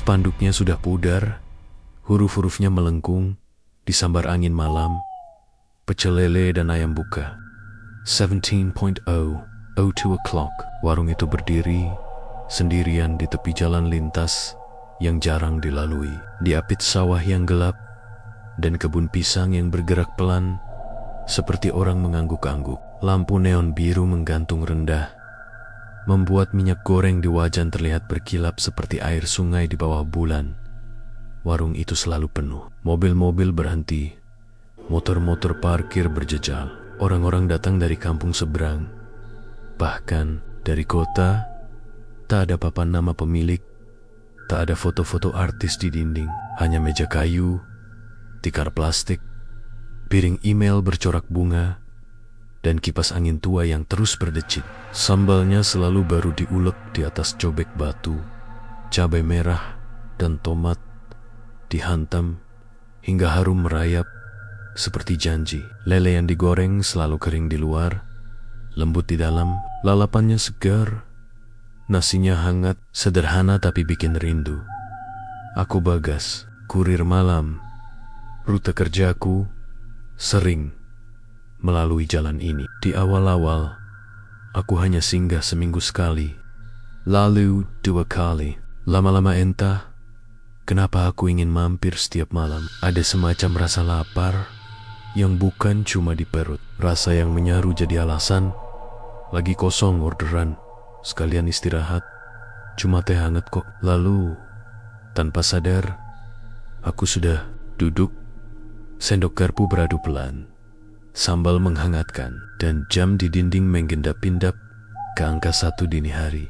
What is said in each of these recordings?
Spanduknya sudah pudar, huruf-hurufnya melengkung, disambar angin malam, pecel lele dan ayam buka. 17.0, 02 o'clock. Warung itu berdiri sendirian di tepi jalan lintas yang jarang dilalui. Diapit sawah yang gelap dan kebun pisang yang bergerak pelan seperti orang mengangguk-angguk. Lampu neon biru menggantung rendah, membuat minyak goreng di wajan terlihat berkilap seperti air sungai di bawah bulan. Warung itu selalu penuh. Mobil-mobil berhenti, motor-motor parkir berjejal. Orang-orang datang dari kampung seberang, bahkan dari kota. Tak ada papan nama pemilik, tak ada foto-foto artis di dinding, hanya meja kayu, tikar plastik, piring email bercorak bunga, dan kipas angin tua yang terus berdecit. Sambalnya selalu baru diulek di atas cobek batu. Cabai merah dan tomat dihantam hingga harum merayap seperti janji. Lele yang digoreng selalu kering di luar, lembut di dalam. Lalapannya segar, nasinya hangat, sederhana tapi bikin rindu. Aku Bagas, kurir malam. Rute kerjaku sering melalui jalan ini. Di awal-awal, aku hanya singgah seminggu sekali, lalu 2 kali. Lama-lama entah kenapa aku ingin mampir setiap malam. Ada semacam rasa lapar yang bukan cuma di perut. Rasa yang menyaru jadi alasan. Lagi kosong orderan, sekalian istirahat. Cuma teh hangat kok. Lalu, tanpa sadar, aku sudah duduk. Sendok garpu beradu pelan, sambal menghangatkan, dan jam di dinding menggendap-pindap ke angka 1 dini hari.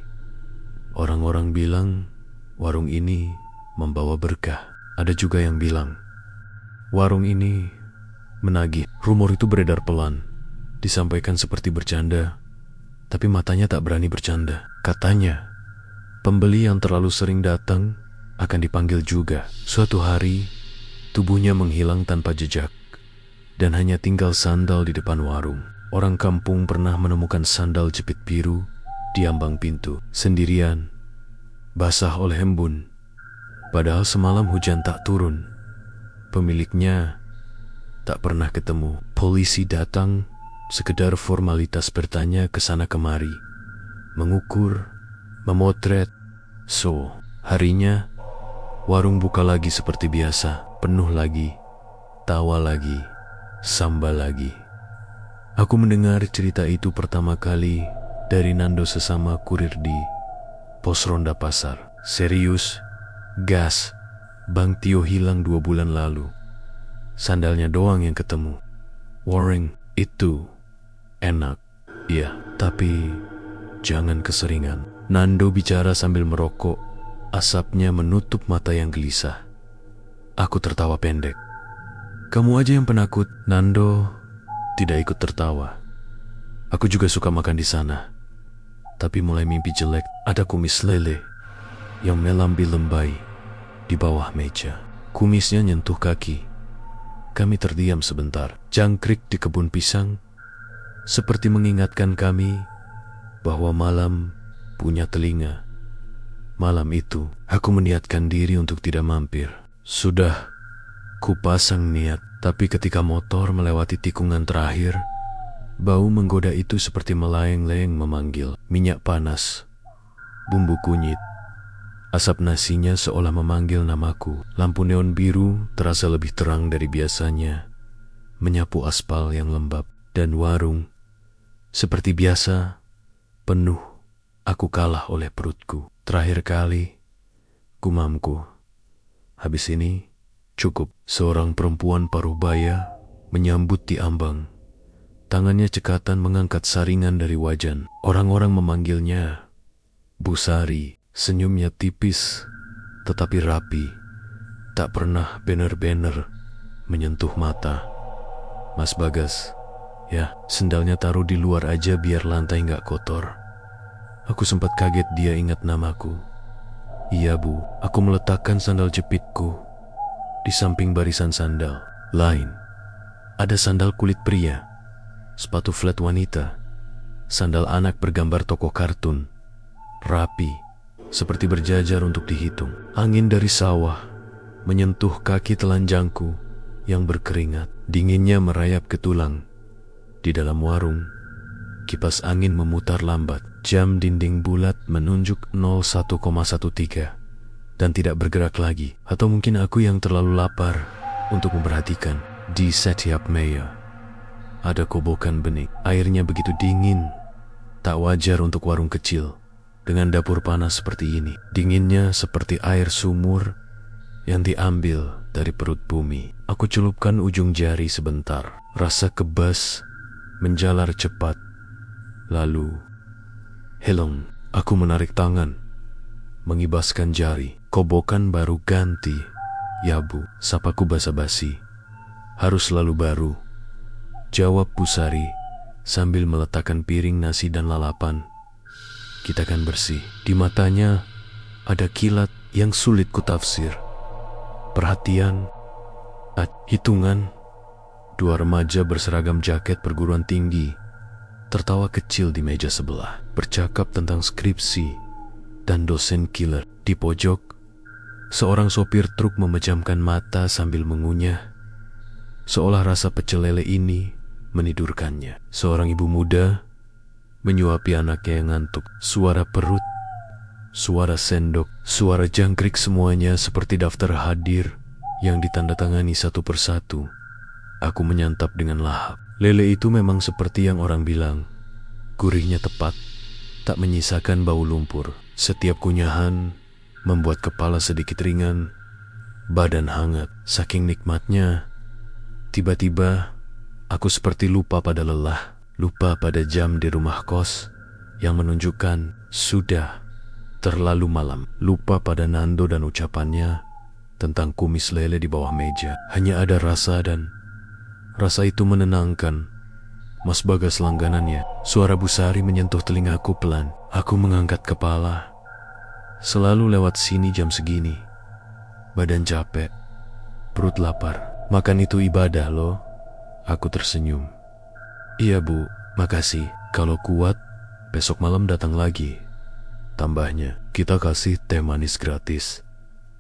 Orang-orang bilang warung ini membawa berkah. Ada juga yang bilang warung ini menagih. Rumor itu beredar pelan, disampaikan seperti bercanda, tapi matanya tak berani bercanda. Katanya, pembeli yang terlalu sering datang akan dipanggil juga. Suatu hari, tubuhnya menghilang tanpa jejak, dan hanya tinggal sandal di depan warung. Orang kampung pernah menemukan sandal jepit biru di ambang pintu, sendirian, basah oleh embun. Padahal semalam hujan tak turun. Pemiliknya tak pernah ketemu. Polisi datang sekedar formalitas, bertanya ke sana kemari, mengukur, memotret. Harinya, warung buka lagi seperti biasa, penuh lagi, tawa lagi, sambal lagi. Aku mendengar cerita itu pertama kali dari Nando, sesama kurir di pos ronda pasar. Serius, gas, Bang Tio hilang 2 bulan lalu. Sandalnya doang yang ketemu. Warung itu enak, iya, tapi jangan keseringan. Nando bicara sambil merokok, asapnya menutup mata yang gelisah. Aku tertawa pendek. Kamu aja yang penakut. Nando tidak ikut tertawa. Aku juga suka makan di sana, tapi mulai mimpi jelek. Ada kumis lele yang melambi lembai di bawah meja. Kumisnya nyentuh kaki. Kami terdiam sebentar. Jangkrik di kebun pisang seperti mengingatkan kami bahwa malam punya telinga. Malam itu, aku meniatkan diri untuk tidak mampir. Sudah kupasang niat, tapi ketika motor melewati tikungan terakhir, bau menggoda itu seperti melayang-layang memanggil. Minyak panas, bumbu kunyit, asap nasinya seolah memanggil namaku. Lampu neon biru terasa lebih terang dari biasanya, menyapu aspal yang lembab. Dan warung, seperti biasa, penuh. Aku kalah oleh perutku. Terakhir kali, gumamku, habis ini cukup. Seorang perempuan parubaya menyambut di ambang. Tangannya cekatan mengangkat saringan dari wajan. Orang-orang memanggilnya Bu Sari. Senyumnya tipis tetapi rapi, tak pernah bener-bener menyentuh mata. Mas Bagas, ya, sendalnya taruh di luar aja biar lantai nggak kotor. Aku sempat kaget dia ingat namaku. Iya Bu, aku meletakkan sandal jepitku di samping barisan sandal lain. Ada sandal kulit pria, sepatu flat wanita, sandal anak bergambar tokoh kartun, rapi, seperti berjajar untuk dihitung. Angin dari sawah menyentuh kaki telanjangku yang berkeringat. Dinginnya merayap ke tulang. Di dalam warung, kipas angin memutar lambat. Jam dinding bulat menunjuk 01,13 dan tidak bergerak lagi. Atau mungkin aku yang terlalu lapar untuk memperhatikan. Di setiap meja ada kobokan bening. Airnya begitu dingin, tak wajar untuk warung kecil dengan dapur panas seperti ini. Dinginnya seperti air sumur yang diambil dari perut bumi. Aku celupkan ujung jari sebentar. Rasa kebas menjalar cepat. Lalu, helong. Aku menarik tangan, mengibaskan jari. Kobokan baru ganti. Ya bu, sapaku basa-basi. Harus selalu baru, jawab Busari sambil meletakkan piring nasi dan lalapan. Kita kan bersih. Di matanya ada kilat yang sulit kutafsir. Perhatian, hitungan. Dua remaja berseragam jaket perguruan tinggi tertawa kecil di meja sebelah, bercakap tentang skripsi dan dosen killer. Di pojok, seorang sopir truk memejamkan mata sambil mengunyah, seolah rasa pecel lele ini menidurkannya. Seorang ibu muda menyuapi anaknya yang ngantuk. Suara perut, suara sendok, suara jangkrik, semuanya seperti daftar hadir yang ditandatangani satu persatu. Aku menyantap dengan lahap. Lele itu memang seperti yang orang bilang. Gurihnya tepat, tak menyisakan bau lumpur. Setiap kunyahan membuat kepala sedikit ringan, badan hangat. Saking nikmatnya, tiba-tiba aku seperti lupa pada lelah, lupa pada jam di rumah kos yang menunjukkan sudah terlalu malam, lupa pada Nando dan ucapannya tentang kumis lele di bawah meja. Hanya ada rasa, dan rasa itu menenangkan. Mas Bagas langganannya. Suara Busari menyentuh telingaku pelan. Aku mengangkat kepala. Selalu lewat sini jam segini. Badan capek, perut lapar. Makan itu ibadah loh. Aku tersenyum. Iya bu, makasih. Kalau kuat, besok malam datang lagi. Tambahnya, kita kasih teh manis gratis.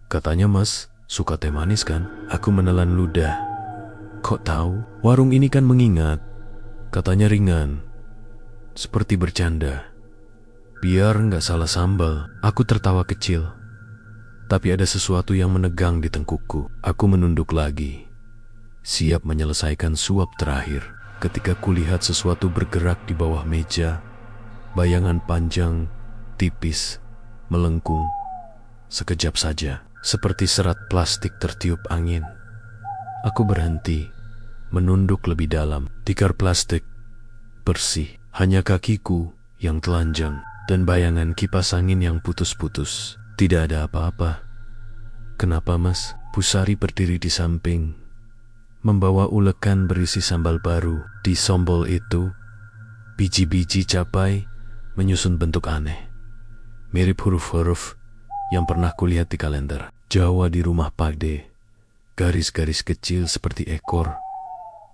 Katanya mas suka teh manis kan? Aku menelan ludah. Kok tahu? Warung ini kan mengingat. Katanya ringan, seperti bercanda. Biar nggak salah sambal. Aku tertawa kecil. Tapi ada sesuatu yang menegang di tengkukku. Aku menunduk lagi, siap menyelesaikan suap terakhir. Ketika kulihat sesuatu bergerak di bawah meja, bayangan panjang, tipis, melengkung. Sekejap saja, seperti serat plastik tertiup angin. Aku berhenti, menunduk lebih dalam. Tikar plastik, bersih. Hanya kakiku yang telanjang dan bayangan kipas angin yang putus-putus. Tidak ada apa-apa. Kenapa mas? Busari berdiri di samping, membawa ulekan berisi sambal baru. Di sombol itu, biji-biji cabai menyusun bentuk aneh, mirip huruf-huruf yang pernah kulihat di kalender. Jawa di rumah Pakde. Garis-garis kecil seperti ekor,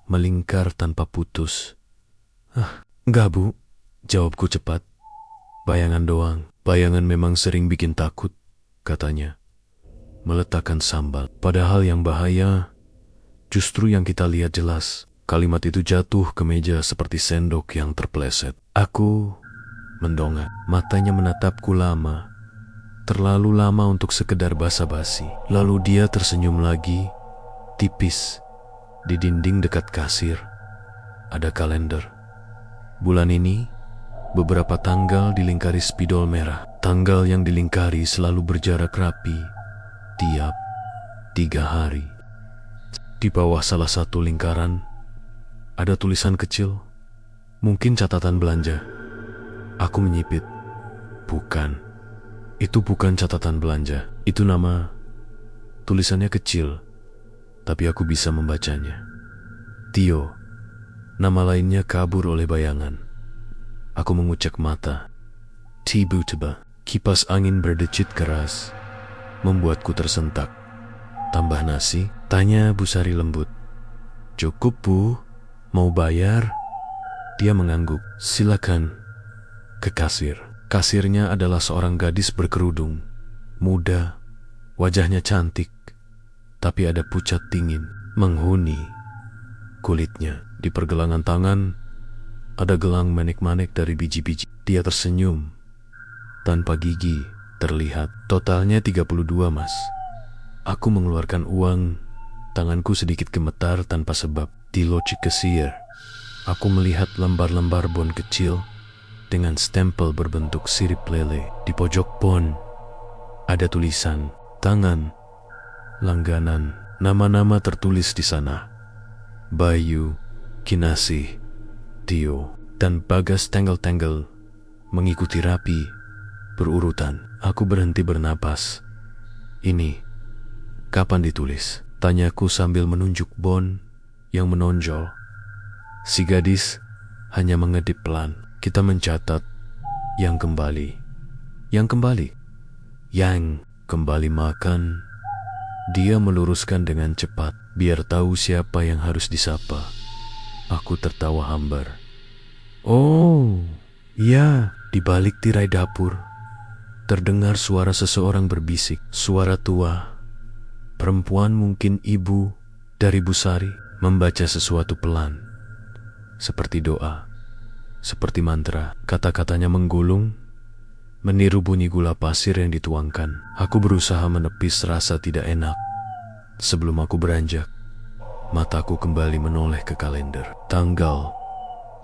melingkar tanpa putus. Enggak bu, jawabku cepat. Bayangan doang. Bayangan memang sering bikin takut, katanya. Meletakkan sambal. Padahal yang bahaya justru yang kita lihat jelas. Kalimat itu jatuh ke meja seperti sendok yang terpeleset. Aku mendongak. Matanya menatapku lama. Terlalu lama untuk sekedar basa-basi. Lalu dia tersenyum lagi, tipis. Di dinding dekat kasir ada kalender. Bulan ini, beberapa tanggal dilingkari spidol merah. Tanggal yang dilingkari selalu berjarak rapi tiap 3 hari. Di bawah salah satu lingkaran ada tulisan kecil, mungkin catatan belanja. Aku menyipit. Bukan. Itu bukan catatan belanja. Itu nama. Tulisannya kecil, tapi aku bisa membacanya. Tio. Nama lainnya kabur oleh bayangan. Aku mengucek mata. Tiba-tiba, kipas angin berdecit keras, membuatku tersentak. Tambah nasi? Tanya Busari lembut. Cukup bu, mau bayar? Dia mengangguk. Silakan. Ke kasir. Kasirnya adalah seorang gadis berkerudung, muda, wajahnya cantik, tapi ada pucat dingin menghuni kulitnya. Di pergelangan tangan ada gelang manik-manik dari biji-biji. Dia tersenyum tanpa gigi terlihat. Totalnya 32, Mas. Aku mengeluarkan uang. Tanganku sedikit gemetar tanpa sebab. Di loci kasir, aku melihat lembar-lembar bon kecil dengan stempel berbentuk sirip lele. Di pojok bon ada tulisan tangan langganan. Nama-nama tertulis di sana. Bayu, Kinasih, Tio, dan Bagas Tangle-Tangle mengikuti rapi berurutan. Aku berhenti bernapas. Ini kapan ditulis? Tanyaku sambil menunjuk bon yang menonjol. Si gadis hanya mengedip pelan. Kita mencatat yang kembali. Yang kembali. Yang kembali makan. Dia meluruskan dengan cepat, biar tahu siapa yang harus disapa. Aku tertawa hambar. Oh, ya. Di balik tirai dapur terdengar suara seseorang berbisik. Suara tua, perempuan, mungkin ibu dari Busari, membaca sesuatu pelan, seperti doa, seperti mantra. Kata-katanya menggulung, meniru bunyi gula pasir yang dituangkan. Aku berusaha menepis rasa tidak enak. Sebelum aku beranjak, mataku kembali menoleh ke kalender. Tanggal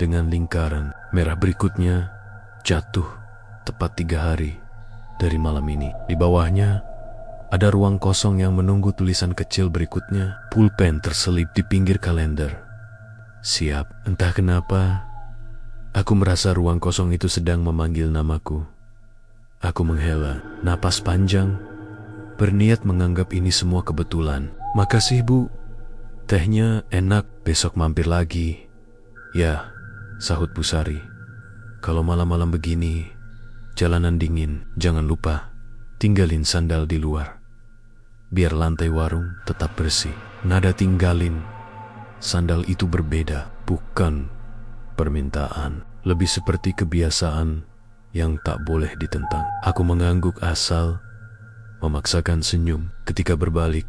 dengan lingkaran merah berikutnya jatuh tepat 3 hari dari malam ini. Di bawahnya ada ruang kosong yang menunggu tulisan kecil berikutnya. Pulpen terselip di pinggir kalender. Siap. Entah kenapa, aku merasa ruang kosong itu sedang memanggil namaku. Aku menghela napas panjang, berniat menganggap ini semua kebetulan. Makasih, Bu. Tehnya enak, besok mampir lagi. Ya, sahut Busari. Kalau malam-malam begini, jalanan dingin, jangan lupa tinggalin sandal di luar. Biar lantai warung tetap bersih. Nada tinggalin sandal itu berbeda, bukan permintaan. Lebih seperti kebiasaan yang tak boleh ditentang. Aku mengangguk asal memaksakan senyum. Ketika berbalik,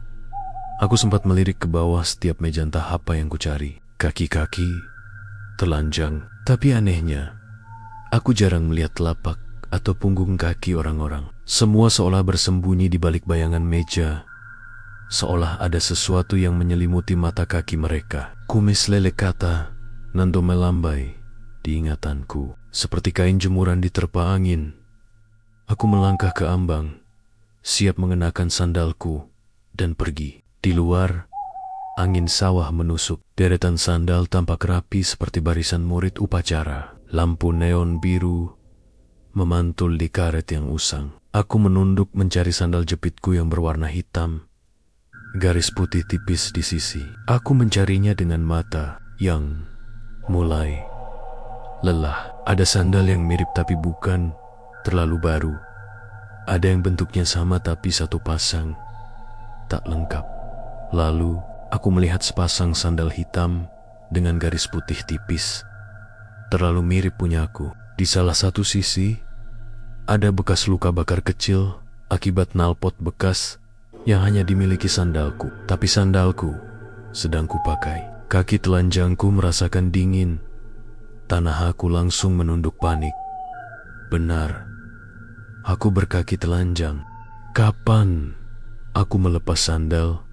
aku sempat melirik ke bawah setiap meja, entah apa yang kucari. Kaki-kaki telanjang, tapi anehnya, aku jarang melihat telapak atau punggung kaki orang-orang. Semua seolah bersembunyi di balik bayangan meja, seolah ada sesuatu yang menyelimuti mata kaki mereka. Kumis lele kata Nando melambai di ingatanku, seperti kain jemuran diterpa angin. Aku melangkah ke ambang, siap mengenakan sandalku dan pergi. Di luar, angin sawah menusuk. Deretan sandal tampak rapi seperti barisan murid upacara. Lampu neon biru memantul di karet yang usang. Aku menunduk mencari sandal jepitku yang berwarna hitam, garis putih tipis di sisi. Aku mencarinya dengan mata yang mulai lelah. Ada sandal yang mirip tapi bukan, terlalu baru. Ada yang bentuknya sama tapi satu pasang tak lengkap. Lalu aku melihat sepasang sandal hitam dengan garis putih tipis, terlalu mirip punyaku. Di salah satu sisi ada bekas luka bakar kecil akibat knalpot bekas yang hanya dimiliki sandalku. Tapi sandalku sedang kupakai. Kaki telanjangku merasakan dingin. Tanah aku langsung menunduk panik. Benar, aku berkaki telanjang. Kapan aku melepas sandal?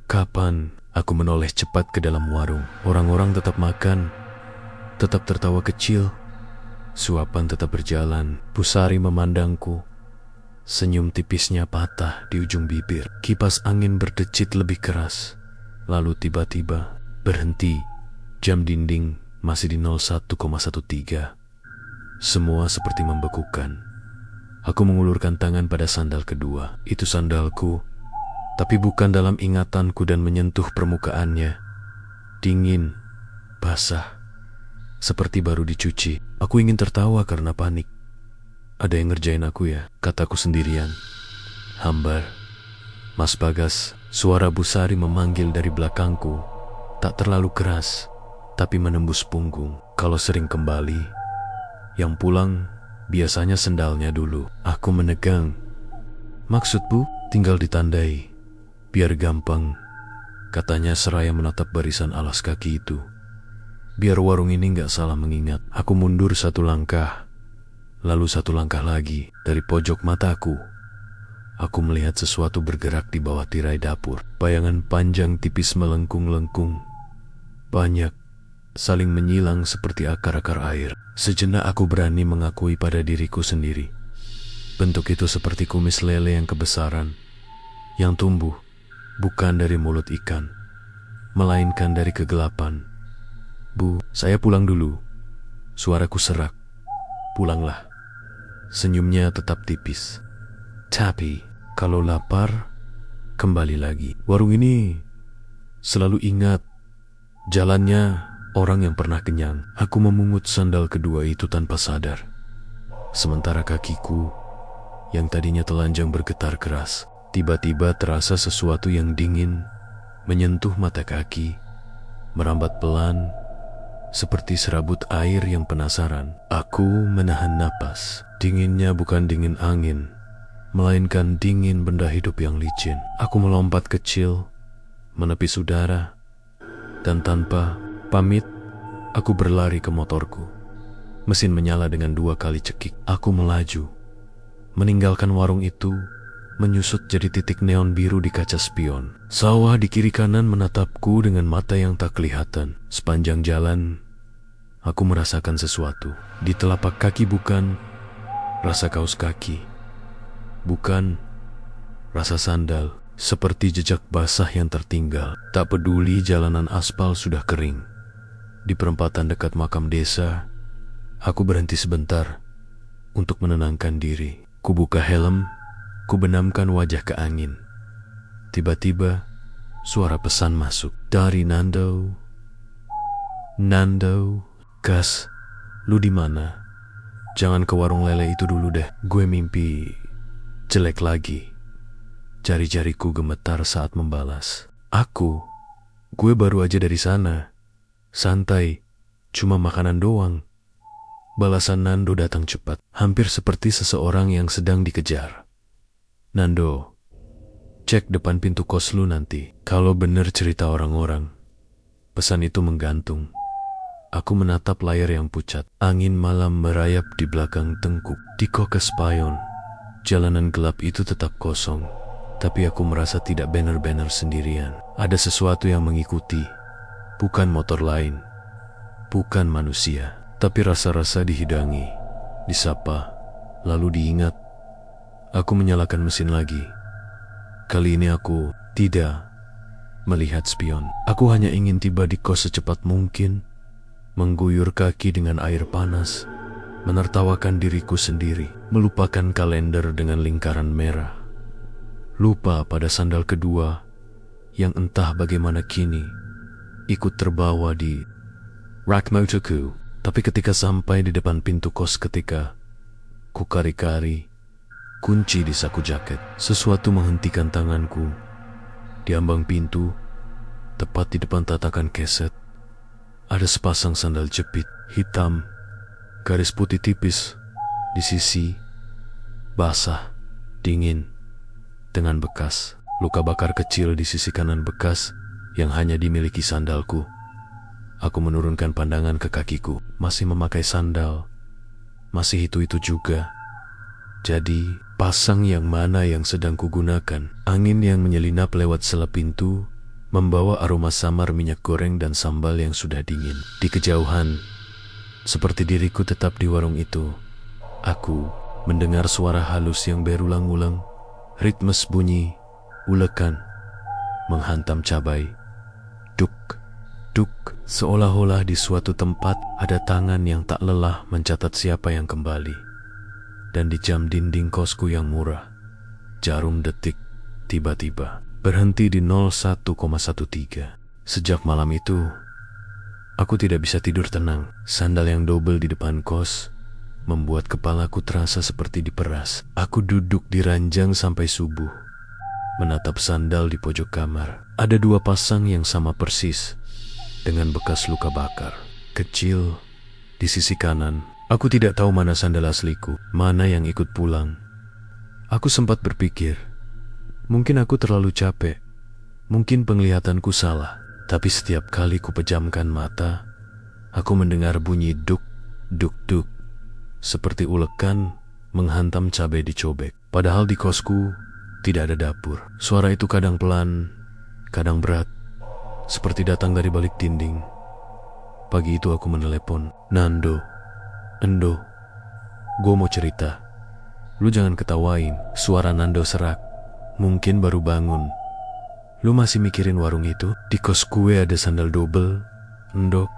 Kapan aku menoleh cepat ke dalam warung? Orang-orang tetap makan, tetap tertawa kecil. Suapan tetap berjalan. Busari memandangku. Senyum tipisnya patah di ujung bibir. Kipas angin berdecit lebih keras. Lalu tiba-tiba berhenti. Jam dinding masih di 01,13. Semua seperti membekukan. Aku mengulurkan tangan pada sandal kedua. Itu sandalku, tapi bukan dalam ingatanku, dan menyentuh permukaannya. Dingin, basah, seperti baru dicuci. Aku ingin tertawa karena panik. Ada yang ngerjain aku ya, kataku sendirian. Hambar. Mas Bagas, suara Busari memanggil dari belakangku. Tak terlalu keras, tapi menembus punggung. Kalau sering kembali, yang pulang Biasanya sendalnya dulu. Aku menegang. Maksud Bu, tinggal ditandai. Biar gampang, katanya seraya menatap barisan alas kaki itu. Biar warung ini gak salah mengingat. Aku mundur 1 langkah, lalu 1 langkah lagi. Dari pojok mataku, aku melihat sesuatu bergerak di bawah tirai dapur. Bayangan panjang tipis melengkung-lengkung. Banyak, saling menyilang seperti akar-akar air. Sejenak aku berani mengakui pada diriku sendiri. Bentuk itu seperti kumis lele yang kebesaran, yang tumbuh bukan dari mulut ikan, melainkan dari kegelapan. Bu, saya pulang dulu. Suaraku serak. Pulanglah. Senyumnya tetap tipis. Tapi, kalau lapar, kembali lagi. Warung ini selalu ingat jalannya orang yang pernah kenyang. Aku memungut sandal kedua itu tanpa sadar. Sementara kakiku yang tadinya telanjang bergetar keras. Tiba-tiba terasa sesuatu yang dingin menyentuh mata kaki, merambat pelan seperti serabut air yang penasaran. Aku menahan napas. Dinginnya bukan dingin angin, melainkan dingin benda hidup yang licin. Aku melompat kecil, menepis udara, dan tanpa pamit, aku berlari ke motorku. Mesin menyala dengan 2 kali cekik. Aku melaju, meninggalkan warung itu, menyusut jadi titik neon biru di kaca spion. Sawah di kiri kanan menatapku dengan mata yang tak kelihatan. Sepanjang jalan, aku merasakan sesuatu. Di telapak kaki bukan rasa kaos kaki, bukan rasa sandal, seperti jejak basah yang tertinggal. Tak peduli jalanan aspal sudah kering. Di perempatan dekat makam desa, aku berhenti sebentar untuk menenangkan diri. Kubuka helm, kubenamkan wajah ke angin. Tiba-tiba, suara pesan masuk dari Nando. Nando, Gas, lu di mana? Jangan ke warung lele itu dulu deh. Gue mimpi jelek lagi. Jari-jariku gemetar saat membalas. Gue baru aja dari sana. Santai, cuma makanan doang. Balasan Nando datang cepat, hampir seperti seseorang yang sedang dikejar. Nando, cek depan pintu kos lu nanti. Kalau bener cerita orang-orang, pesan itu menggantung. Aku menatap layar yang pucat. Angin malam merayap di belakang tengkuk. Di Kokes Payon, jalanan gelap itu tetap kosong. Tapi aku merasa tidak benar-benar sendirian. Ada sesuatu yang mengikuti. Bukan motor lain, bukan manusia, tapi rasa-rasa dihidangi, disapa, lalu diingat. Aku menyalakan mesin lagi. Kali ini aku tidak melihat spion. Aku hanya ingin tiba di kos secepat mungkin, mengguyur kaki dengan air panas, menertawakan diriku sendiri, melupakan kalender dengan lingkaran merah. Lupa pada sandal kedua yang entah bagaimana kini ikut terbawa di rak motorku. Tapi ketika sampai di depan pintu kos, ketika ku kari-kari kunci di saku jaket, sesuatu menghentikan tanganku. Di ambang pintu, tepat di depan tatakan keset, ada sepasang sandal jepit hitam, garis putih tipis di sisi, basah, dingin, dengan bekas luka bakar kecil di sisi kanan bekas yang hanya dimiliki sandalku. Aku menurunkan pandangan ke kakiku, masih memakai sandal, masih itu-itu juga. Jadi, pasang yang mana yang sedang kugunakan? Angin yang menyelinap lewat sela pintu membawa aroma samar minyak goreng dan sambal yang sudah dingin. Di kejauhan, seperti diriku tetap di warung itu, aku mendengar suara halus yang berulang-ulang, ritmes bunyi, ulekan, menghantam cabai. Duk, duk, seolah-olah di suatu tempat ada tangan yang tak lelah mencatat siapa yang kembali. Dan di jam dinding kosku yang murah, jarum detik tiba-tiba berhenti di 01,13. Sejak malam itu, aku tidak bisa tidur tenang. Sandal yang double di depan kos membuat kepalaku terasa seperti diperas. Aku duduk di ranjang sampai subuh, menatap sandal di pojok kamar. Ada 2 pasang yang sama persis, dengan bekas luka bakar. Kecil di sisi kanan, Aku tidak tahu mana sandal asliku, mana yang ikut pulang. Aku sempat berpikir, mungkin aku terlalu capek, mungkin penglihatanku salah. Tapi setiap kali ku pejamkan mata, aku mendengar bunyi duk, duk, duk, seperti ulekan menghantam cabai dicobek. Padahal di kosku tidak ada dapur. Suara itu kadang pelan, kadang berat, seperti datang dari balik dinding. Pagi itu aku menelepon, Nando, Endo, gue mau cerita. Lu jangan ketawain. Suara Nando serak, mungkin baru bangun. Lu masih mikirin warung itu? Di kos gue ada sandal double, Endok,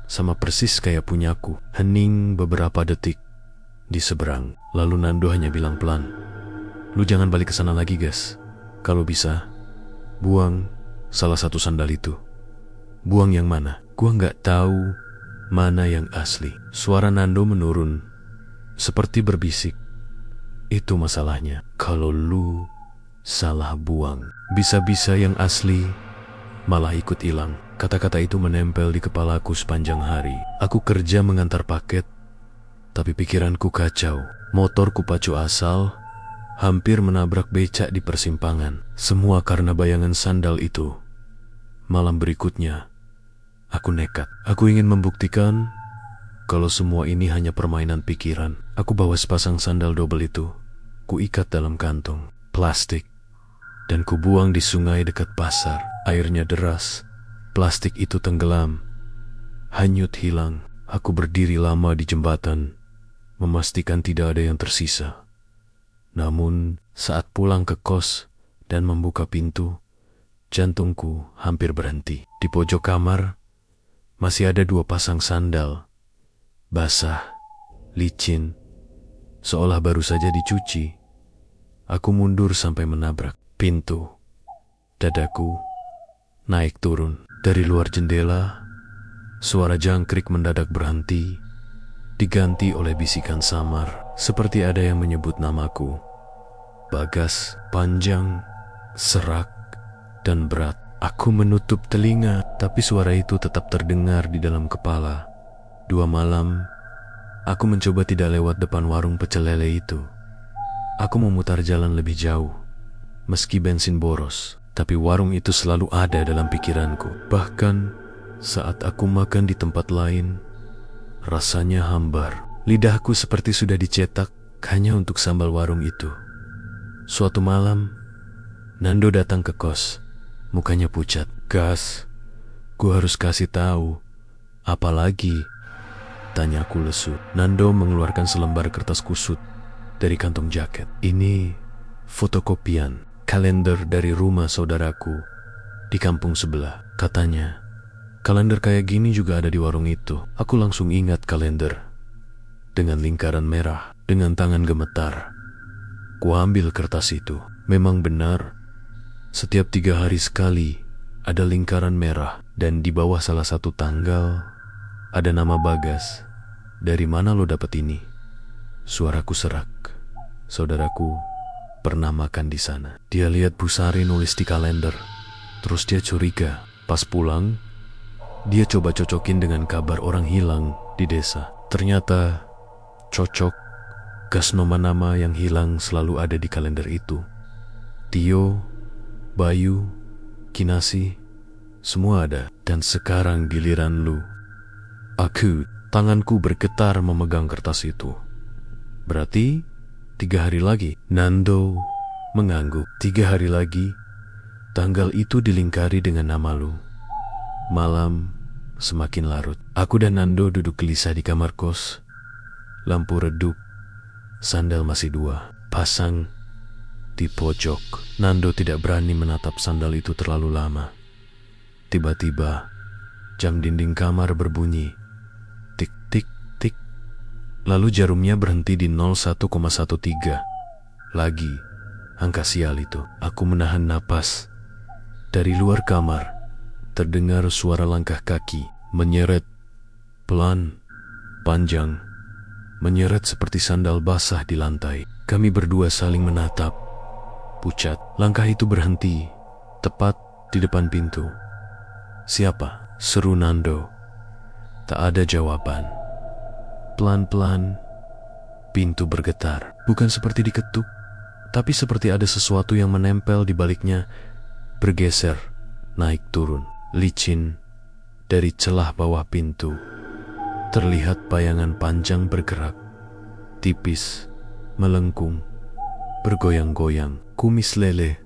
sama persis kayak punyaku. Hening beberapa detik di seberang. Lalu Nando hanya bilang pelan, lu jangan balik ke sana lagi, guys. Kalau bisa, buang salah satu sandal itu. Buang yang mana? Gua nggak tahu mana yang asli. Suara Nando menurun, seperti berbisik. Itu masalahnya. Kalau lu salah buang, bisa-bisa yang asli malah ikut hilang. Kata-kata itu menempel di kepalaku sepanjang hari. Aku kerja mengantar paket, tapi pikiranku kacau. Motorku pacu asal, hampir menabrak becak di persimpangan. Semua karena bayangan sandal itu. Malam berikutnya, aku nekat. Aku ingin membuktikan kalau semua ini hanya permainan pikiran. Aku bawa sepasang sandal double itu, kuikat dalam kantong plastik, dan kubuang di sungai dekat pasar. Airnya deras, plastik itu tenggelam, hanyut hilang. Aku berdiri lama di jembatan, memastikan tidak ada yang tersisa. Namun, saat pulang ke kos dan membuka pintu, jantungku hampir berhenti. Di pojok kamar, masih ada 2 pasang sandal, basah, licin, seolah baru saja dicuci. Aku mundur sampai menabrak pintu. Dadaku naik turun. Dari luar jendela, suara jangkrik mendadak berhenti, diganti oleh bisikan samar, seperti ada yang menyebut namaku. Bagas, panjang, serak, dan berat. Aku menutup telinga, tapi suara itu tetap terdengar di dalam kepala. 2 malam, aku mencoba tidak lewat depan warung pecel lele itu. Aku memutar jalan lebih jauh, meski bensin boros. Tapi warung itu selalu ada dalam pikiranku. Bahkan saat aku makan di tempat lain, rasanya hambar. Lidahku seperti sudah dicetak hanya untuk sambal warung itu. Suatu malam, Nando datang ke kos. Mukanya pucat. Gas, gua harus kasih tahu. Apalagi? Tanya aku lesu. Nando mengeluarkan selembar kertas kusut dari kantong jaket. Ini fotokopian kalender dari rumah saudaraku di kampung sebelah. Katanya, kalender kayak gini juga ada di warung itu. Aku langsung ingat kalender dengan lingkaran merah. Dengan tangan gemetar, ku ambil kertas itu. Memang benar, setiap 3 hari sekali ada lingkaran merah, dan di bawah salah satu tanggal ada nama Bagas. Dari mana lo dapet ini? Suaraku serak. Saudaraku pernah makan di sana. Dia lihat Bu Sari nulis di kalender, terus dia curiga. Pas pulang, dia coba cocokin dengan kabar orang hilang di desa. Ternyata cocok. Gas nama-nama yang hilang selalu ada di kalender itu. Tio, Bayu, Kinasi, semua ada. Dan sekarang giliran lu. Tanganku bergetar memegang kertas itu. Berarti 3 hari lagi. Nando mengangguk. 3 hari lagi, tanggal itu dilingkari dengan nama lu. Malam semakin larut. Aku dan Nando duduk gelisah di kamar kos. Lampu redup. Sandal masih 2 pasang di pojok. Nando tidak berani menatap sandal itu terlalu lama. Tiba-tiba, jam dinding kamar berbunyi. Tik, tik, tik. Lalu jarumnya berhenti di 01,13. Lagi, angka sial itu. Aku menahan napas. Dari luar kamar, terdengar suara langkah kaki. Menyeret, pelan, panjang. Menyeret seperti sandal basah di lantai. Kami berdua saling menatap. Pucat. Langkah itu berhenti, tepat di depan pintu. Siapa? Seru Nando. Tak ada jawaban. Pelan-pelan, pintu bergetar. Bukan seperti diketuk, tapi seperti ada sesuatu yang menempel di baliknya, bergeser, naik turun. Licin, dari celah bawah pintu, terlihat bayangan panjang bergerak, tipis, melengkung, bergoyang-goyang. Kumis lele.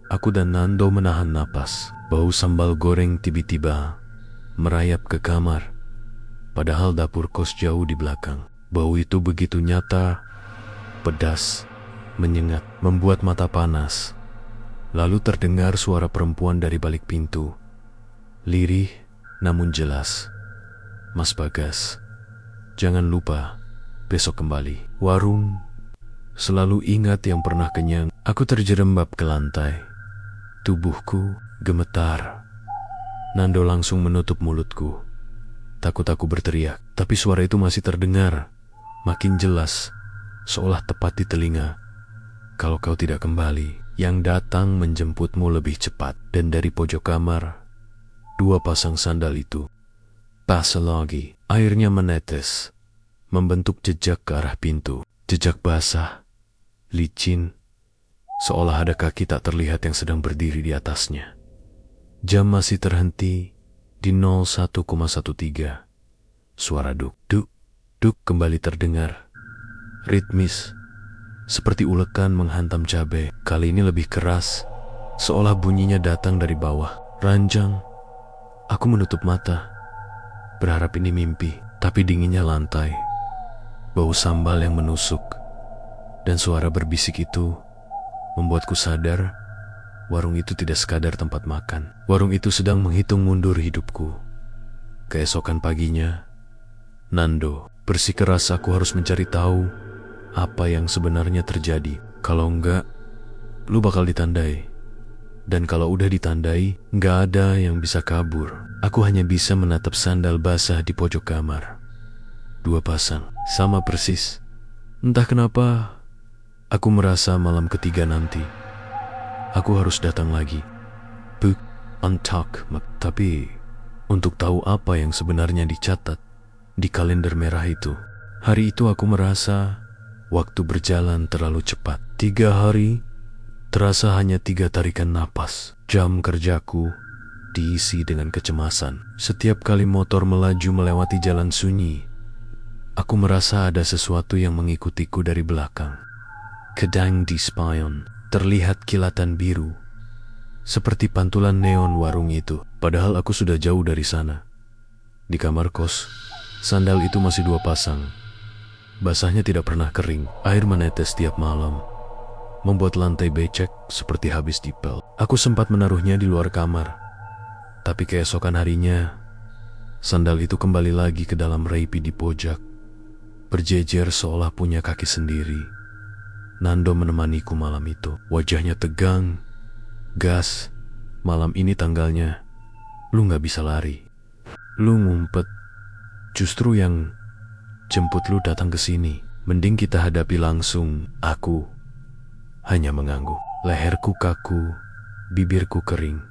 Aku dan Nando menahan napas. Bau sambal goreng tiba-tiba merayap ke kamar, padahal dapur kos jauh di belakang. Bau itu begitu nyata, pedas, menyengat, membuat mata panas. Lalu terdengar suara perempuan dari balik pintu. Lirih namun jelas. "Mas Bagas, jangan lupa besok kembali." Warung selalu ingat yang pernah kenyang. Aku terjerembab ke lantai. Tubuhku gemetar. Nando langsung menutup mulutku. Takut aku berteriak, tapi suara itu masih terdengar. Makin jelas, seolah tepat di telinga. "Kalau kau tidak kembali, yang datang menjemputmu lebih cepat." Dan dari pojok kamar, 2 pasang sandal itu pas lagi. Airnya menetes, membentuk jejak ke arah pintu. Jejak basah, licin, seolah ada kaki tak terlihat yang sedang berdiri di atasnya. Jam masih terhenti di 01,13. Suara duk, duk, duk kembali terdengar. Ritmis, seperti ulekan menghantam cabai. Kali ini lebih keras, seolah bunyinya datang dari bawah. Ranjang, aku menutup mata, berharap ini mimpi. Tapi dinginnya lantai, bau sambal yang menusuk, dan suara berbisik itu membuatku sadar warung itu tidak sekadar tempat makan. Warung itu sedang menghitung mundur hidupku. Keesokan paginya, Nando bersikeras aku harus mencari tahu apa yang sebenarnya terjadi. Kalau enggak, lu bakal ditandai. Dan kalau udah ditandai, nggak ada yang bisa kabur. Aku hanya bisa menatap sandal basah di pojok kamar. 2 pasang, sama persis. Entah kenapa, aku merasa malam ketiga nanti aku harus datang lagi. Book on talk. Tapi untuk tahu apa yang sebenarnya dicatat di kalender merah itu. Hari itu aku merasa waktu berjalan terlalu cepat. 3 hari terasa hanya 3 tarikan napas. Jam kerjaku diisi dengan kecemasan. Setiap kali motor melaju melewati jalan sunyi, aku merasa ada sesuatu yang mengikutiku dari belakang. Kedang di spion, terlihat kilatan biru, seperti pantulan neon warung itu. Padahal aku sudah jauh dari sana. Di kamar kos, sandal itu masih 2 pasang. Basahnya tidak pernah kering. Air menetes tiap malam, membuat lantai becek seperti habis dipel. Aku sempat menaruhnya di luar kamar, tapi keesokan harinya, sandal itu kembali lagi ke dalam reipi di pojok, berjejer seolah punya kaki sendiri. Nando menemaniku malam itu. Wajahnya tegang, gas. "Malam ini tanggalnya, lu gak bisa lari. Lu ngumpet. Justru yang jemput lu datang ke sini. Mending kita hadapi langsung." Aku hanya mengangguk. Leherku kaku, bibirku kering.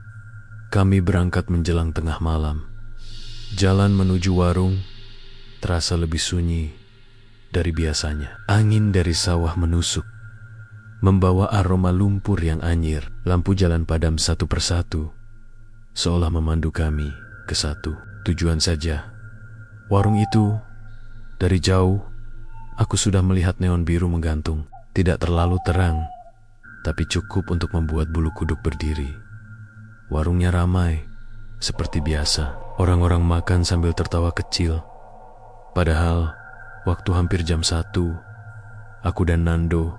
Kami berangkat menjelang tengah malam. Jalan menuju warung terasa lebih sunyi dari biasanya. Angin dari sawah menusuk, membawa aroma lumpur yang anyir. Lampu jalan padam satu persatu, seolah memandu kami ke satu tujuan saja. Warung itu, dari jauh, aku sudah melihat neon biru menggantung. Tidak terlalu terang, tapi cukup untuk membuat bulu kuduk berdiri. Warungnya ramai, seperti biasa. Orang-orang makan sambil tertawa kecil. Padahal, waktu hampir jam 1, aku dan Nando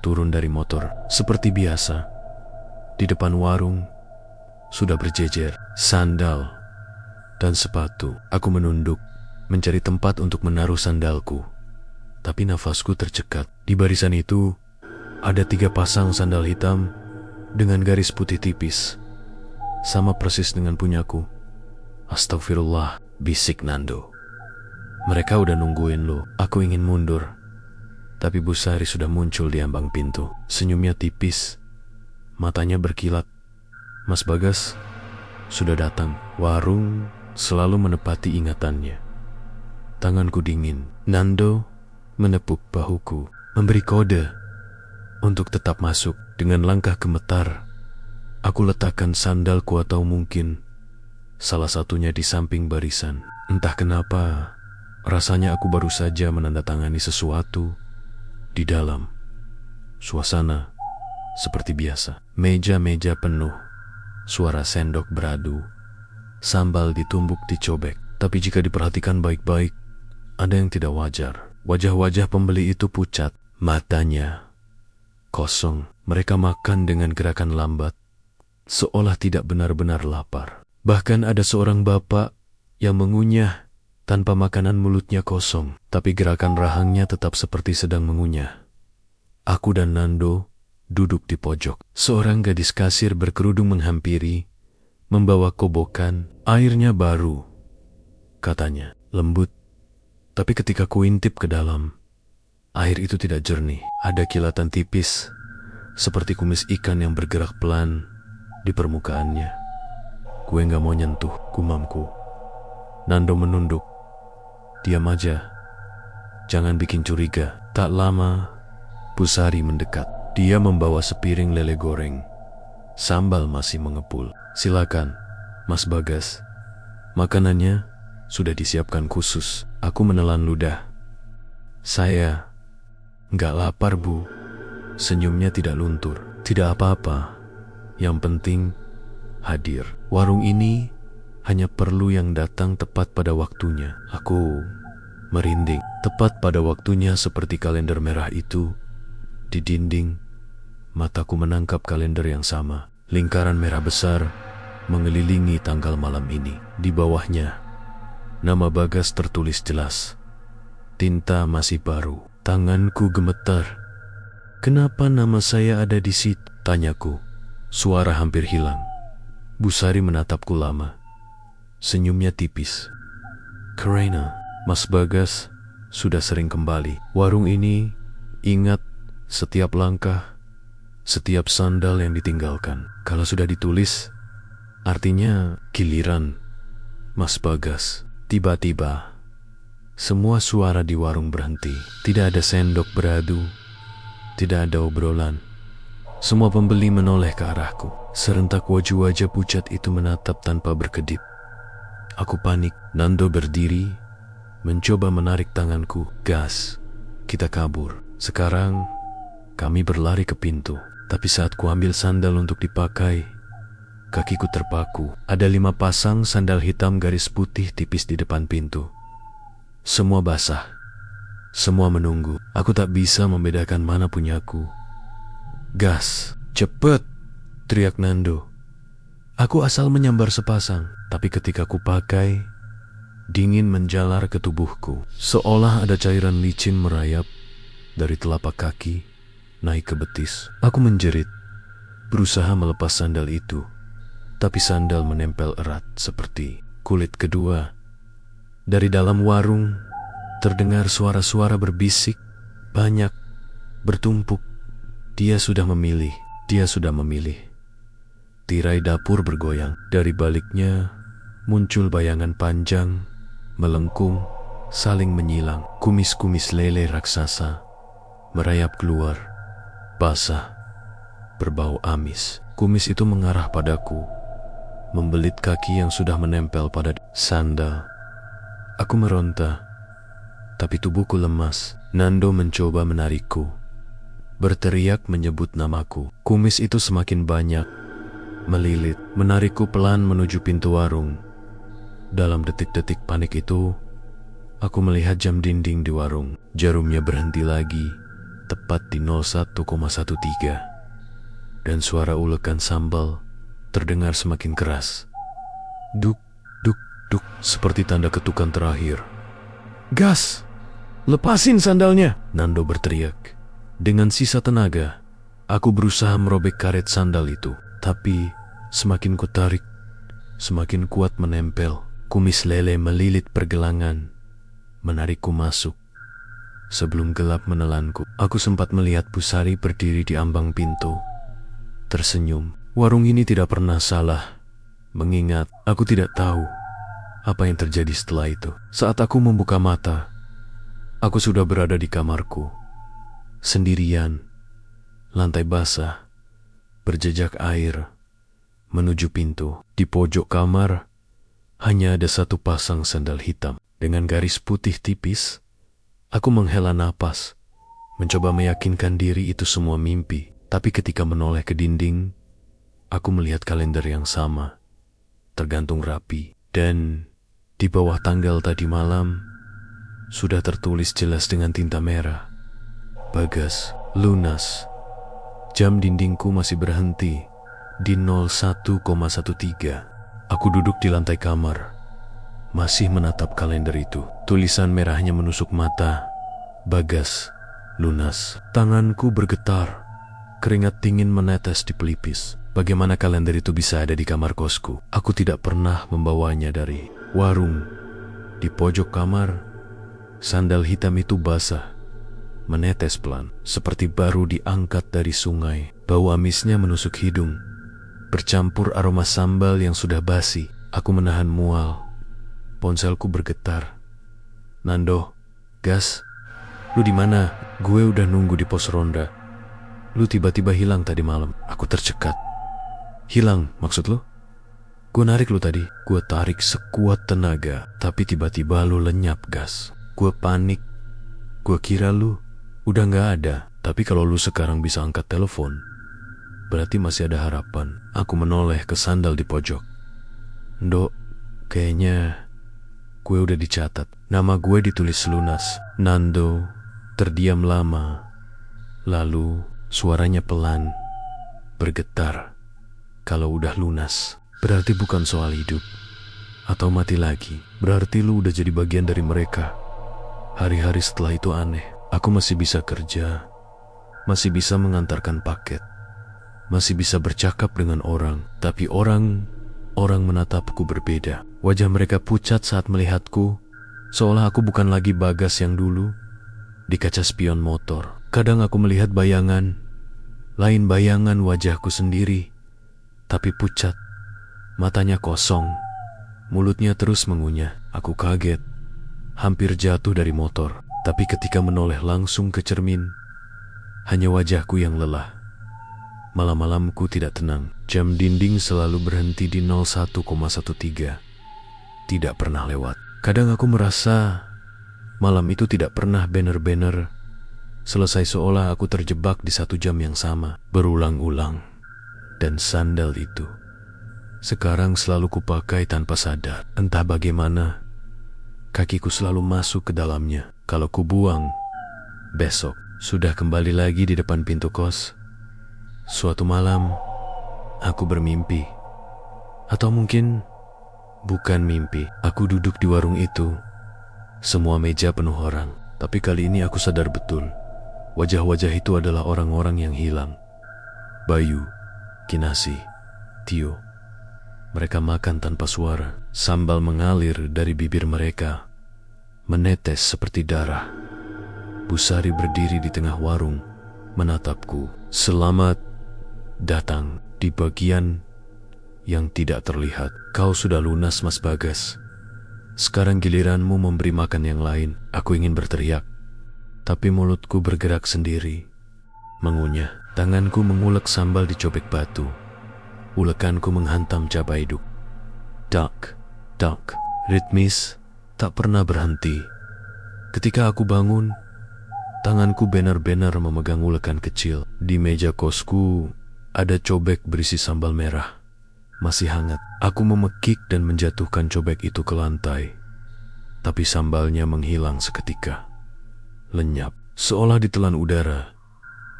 turun dari motor. Seperti biasa, di depan warung sudah berjejer sandal dan sepatu. Aku menunduk, mencari tempat untuk menaruh sandalku. Tapi nafasku tercekat. Di barisan itu, ada 3 pasang sandal hitam dengan garis putih tipis, sama persis dengan punyaku. "Astagfirullah," bisik Nando. "Mereka udah nungguin lo." Aku ingin mundur, tapi Bu Sari sudah muncul di ambang pintu. Senyumnya tipis, matanya berkilat. "Mas Bagas sudah datang." Warung selalu menepati ingatannya. Tanganku dingin. Nando menepuk bahuku, memberi kode untuk tetap masuk. Dengan langkah gemetar, aku letakkan sandalku atau mungkin salah satunya di samping barisan. Entah kenapa, rasanya aku baru saja menandatangani sesuatu di dalam. Suasana seperti biasa. Meja-meja penuh, suara sendok beradu, sambal ditumbuk dicobek. Tapi jika diperhatikan baik-baik, ada yang tidak wajar. Wajah-wajah pembeli itu pucat, matanya kosong. Mereka makan dengan gerakan lambat, seolah tidak benar-benar lapar. Bahkan ada seorang bapak yang mengunyah tanpa makanan, mulutnya kosong, tapi gerakan rahangnya tetap seperti sedang mengunyah. Aku dan Nando duduk di pojok. Seorang gadis kasir berkerudung menghampiri, membawa kobokan. Airnya baru, katanya, lembut. Tapi ketika kuintip ke dalam, air itu tidak jernih. Ada kilatan tipis, seperti kumis ikan yang bergerak pelan di permukaannya. Gue gak mau nyentuh, gumamku. Nando menunduk. Diam aja, jangan bikin curiga. Tak lama, Pusari mendekat. Dia membawa sepiring lele goreng. Sambal masih mengepul. Silakan, Mas Bagas. Makanannya sudah disiapkan khusus. Aku menelan ludah. Saya nggak lapar, Bu. Senyumnya tidak luntur. Tidak apa-apa. Yang penting hadir. Warung ini hanya perlu yang datang tepat pada waktunya. Aku merinding. Tepat pada waktunya seperti kalender merah itu. Di dinding, mataku menangkap kalender yang sama. Lingkaran merah besar mengelilingi tanggal malam ini. Di bawahnya, nama Bagas tertulis jelas. Tinta masih baru. Tanganku gemetar. Kenapa nama saya ada di situ? Tanyaku. Suara hampir hilang. Busari menatapku lama. Senyumnya tipis. Karena Mas Bagas sudah sering kembali. Warung ini ingat setiap langkah, setiap sandal yang ditinggalkan. Kalau sudah ditulis, artinya giliran Mas Bagas. Tiba-tiba, semua suara di warung berhenti. Tidak ada sendok beradu, tidak ada obrolan. Semua pembeli menoleh ke arahku. Serentak wajah-wajah pucat itu menatap tanpa berkedip. Aku panik. Nando berdiri, mencoba menarik tanganku. Gas, kita kabur. Sekarang, kami berlari ke pintu. Tapi saat kuambil sandal untuk dipakai, kakiku terpaku. Ada 5 pasang sandal hitam garis putih tipis di depan pintu. Semua basah. Semua menunggu. Aku tak bisa membedakan mana punyaku. Gas, cepet, teriak Nando. Aku asal menyambar sepasang, tapi ketika ku pakai, dingin menjalar ke tubuhku. Seolah ada cairan licin merayap dari telapak kaki naik ke betis. Aku menjerit, berusaha melepas sandal itu. Tapi sandal menempel erat seperti kulit kedua. Dari dalam warung terdengar suara-suara berbisik, banyak, bertumpuk. Dia sudah memilih, dia sudah memilih. Tirai dapur bergoyang. Dari baliknya muncul bayangan panjang, melengkung, saling menyilang. Kumis-kumis lele raksasa merayap keluar, basah, berbau amis. Kumis itu mengarah padaku, membelit kaki yang sudah menempel pada sandal. Aku meronta, tapi tubuhku lemas. Nando mencoba menarikku, berteriak menyebut namaku. Kumis itu semakin banyak, melilit, menarikku pelan menuju pintu warung. Dalam detik-detik panik itu, aku melihat jam dinding di warung. Jarumnya berhenti lagi, tepat di 01,13. Dan suara ulekan sambal terdengar semakin keras. Duk, duk, duk, seperti tanda ketukan terakhir. Gas, lepasin sandalnya, Nando berteriak. Dengan sisa tenaga, aku berusaha merobek karet sandal itu. Tapi semakin ku tarik, semakin kuat menempel. Kumis lele melilit pergelangan, menarikku masuk. Sebelum gelap menelanku, aku sempat melihat Pusari berdiri di ambang pintu, tersenyum. Warung ini tidak pernah salah, mengingat aku tidak tahu Apa yang terjadi setelah itu? Saat aku membuka mata, aku sudah berada di kamarku. Sendirian, lantai basah, berjejak air, menuju pintu. Di pojok kamar, hanya ada satu pasang sandal hitam dengan garis putih tipis. Aku menghela napas, mencoba meyakinkan diri itu semua mimpi. Tapi ketika menoleh ke dinding, aku melihat kalender yang sama, tergantung rapi. Dan di bawah tanggal tadi malam, sudah tertulis jelas dengan tinta merah. Bagas, lunas. Jam dindingku masih berhenti di 01,13. Aku duduk di lantai kamar, masih menatap kalender itu. Tulisan merahnya menusuk mata. Bagas, lunas. Tanganku bergetar, keringat dingin menetes di pelipis. Bagaimana kalender itu bisa ada di kamar kosku? Aku tidak pernah membawanya dari warung. Di pojok kamar, sandal hitam itu basah, menetes pelan, seperti baru diangkat dari sungai. Bau amisnya menusuk hidung, bercampur aroma sambal yang sudah basi. Aku menahan mual. Ponselku bergetar. Nando, Gas, lu di mana? Gue udah nunggu di pos ronda. Lu tiba-tiba hilang tadi malam. Aku tercekat. Hilang, maksud lu? Gue narik lu tadi. Gue tarik sekuat tenaga, tapi tiba-tiba lu lenyap, Gas. Gue panik. Gue kira lu udah gak ada. Tapi kalau lu sekarang bisa angkat telepon, berarti masih ada harapan. Aku menoleh ke sandal di pojok. Ndok, kayaknya gue udah dicatat. Nama gue ditulis lunas. Nando. Terdiam lama. Lalu suaranya pelan, bergetar. Kalau udah lunas, berarti bukan soal hidup atau mati lagi. Berarti lu udah jadi bagian dari mereka. Hari-hari setelah itu aneh. Aku masih bisa kerja, masih bisa mengantarkan paket, masih bisa bercakap dengan orang. Tapi orang menatapku berbeda. Wajah mereka pucat saat melihatku, seolah aku bukan lagi Bagas yang dulu di kaca spion motor. Kadang aku melihat bayangan, lain bayangan wajahku sendiri, tapi pucat, matanya kosong, mulutnya terus mengunyah. Aku kaget, hampir jatuh dari motor. Tapi ketika menoleh langsung ke cermin, hanya wajahku yang lelah. Malam-malamku tidak tenang. Jam dinding selalu berhenti di 01,13. Tidak pernah lewat. Kadang aku merasa malam itu tidak pernah bener-bener selesai, seolah aku terjebak di 1 jam yang sama, berulang-ulang. Dan sandal itu sekarang selalu kupakai tanpa sadar. Entah bagaimana, kakiku selalu masuk ke dalamnya. Kalau kubuang, besok sudah kembali lagi di depan pintu kos. Suatu malam, aku bermimpi. Atau mungkin bukan mimpi. Aku duduk di warung itu. Semua meja penuh orang. Tapi kali ini aku sadar betul, wajah-wajah itu adalah orang-orang yang hilang. Bayu, Kinasi, Tio. Mereka makan tanpa suara. Sambal mengalir dari bibir mereka, menetes seperti darah. Busari berdiri di tengah warung, menatapku. Selamat datang di bagian yang tidak terlihat. Kau sudah lunas, Mas Bagas. Sekarang giliranmu memberi makan yang lain. Aku ingin berteriak, tapi mulutku bergerak sendiri, mengunyah. Tanganku mengulek sambal di cobek batu. Ulekanku menghantam cabai duk. Dak, dak. Ritmis tak pernah berhenti. Ketika aku bangun, tanganku benar-benar memegang ulekan kecil. Di meja kosku ada cobek berisi sambal merah, masih hangat. Aku memekik dan menjatuhkan cobek itu ke lantai. Tapi sambalnya menghilang seketika. Lenyap, seolah ditelan udara.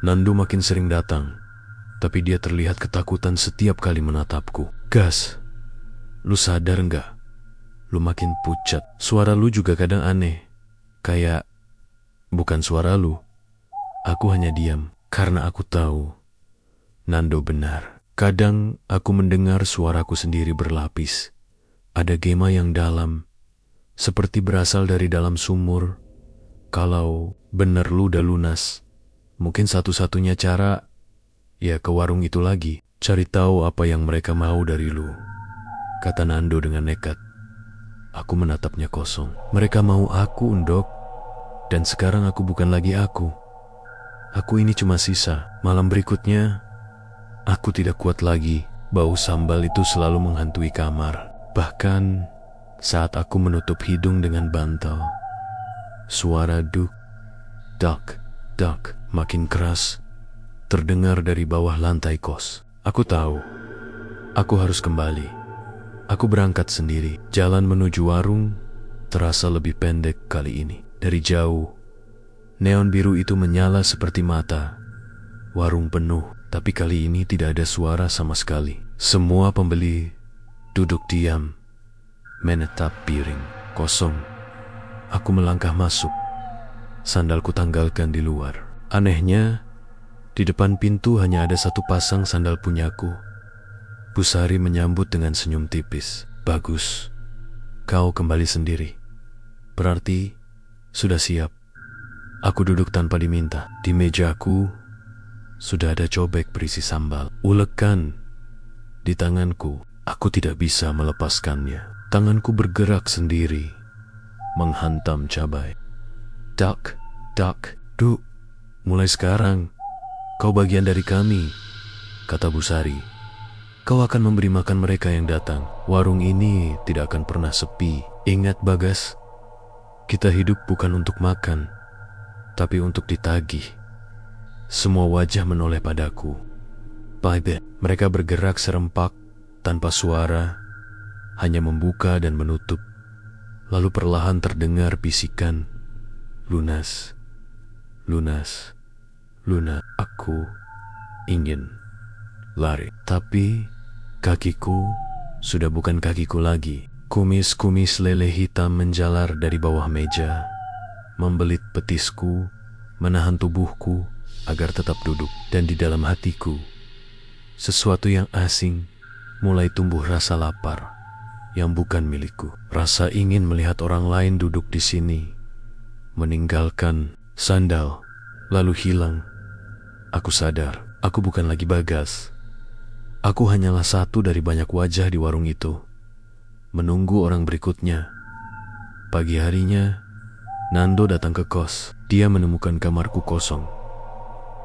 Nando makin sering datang, tapi dia terlihat ketakutan setiap kali menatapku. Gas, lu sadar nggak? Lu makin pucat. Suara lu juga kadang aneh. Kayak bukan suara lu. Aku hanya diam, karena aku tahu Nando benar. Kadang aku mendengar suaraku sendiri berlapis. Ada gema yang dalam, seperti berasal dari dalam sumur. Kalau benar lu udah lunas, mungkin satu-satunya cara ya ke warung itu lagi, cari tahu apa yang mereka mau dari lu, kata Nando dengan nekat. Aku menatapnya kosong. Mereka mau aku, Undok. Dan sekarang aku bukan lagi aku. Aku ini cuma sisa. Malam berikutnya, aku tidak kuat lagi. Bau sambal itu selalu menghantui kamar. Bahkan saat aku menutup hidung dengan bantal, suara duk, dak, dak makin keras terdengar dari bawah lantai kos. Aku tahu, aku harus kembali. Aku berangkat sendiri. Jalan menuju warung terasa lebih pendek kali ini. Dari jauh, neon biru itu menyala seperti mata. Warung penuh, tapi kali ini tidak ada suara sama sekali. Semua pembeli duduk diam, menatap piring kosong. Aku melangkah masuk. Sandalku tanggalkan di luar. Anehnya, di depan pintu hanya ada satu pasang sandal punyaku. Busari menyambut dengan senyum tipis. Bagus, kau kembali sendiri. Berarti sudah siap. Aku duduk tanpa diminta. Di mejaku sudah ada cobek berisi sambal. Ulekan di tanganku. Aku tidak bisa melepaskannya. Tanganku bergerak sendiri, menghantam cabai. Dak, dak, duk. Mulai sekarang, kau bagian dari kami, kata Busari. Kau akan memberi makan mereka yang datang. Warung ini tidak akan pernah sepi. Ingat Bagas, kita hidup bukan untuk makan, tapi untuk ditagih. Semua wajah menoleh padaku. Bye-bye. Mereka bergerak serempak, tanpa suara, hanya membuka dan menutup. Lalu perlahan terdengar bisikan, lunas, lunas, lunas. Aku ingin lari, tapi kakiku sudah bukan kakiku lagi. Kumis-kumis lele hitam menjalar dari bawah meja, membelit betisku, menahan tubuhku agar tetap duduk. Dan di dalam hatiku, sesuatu yang asing mulai tumbuh, rasa lapar yang bukan milikku. Rasa ingin melihat orang lain duduk di sini, meninggalkan sandal, lalu hilang. Aku sadar, aku bukan lagi Bagas. Aku hanyalah satu dari banyak wajah di warung itu, menunggu orang berikutnya. Pagi harinya, Nando datang ke kos. Dia menemukan kamarku kosong.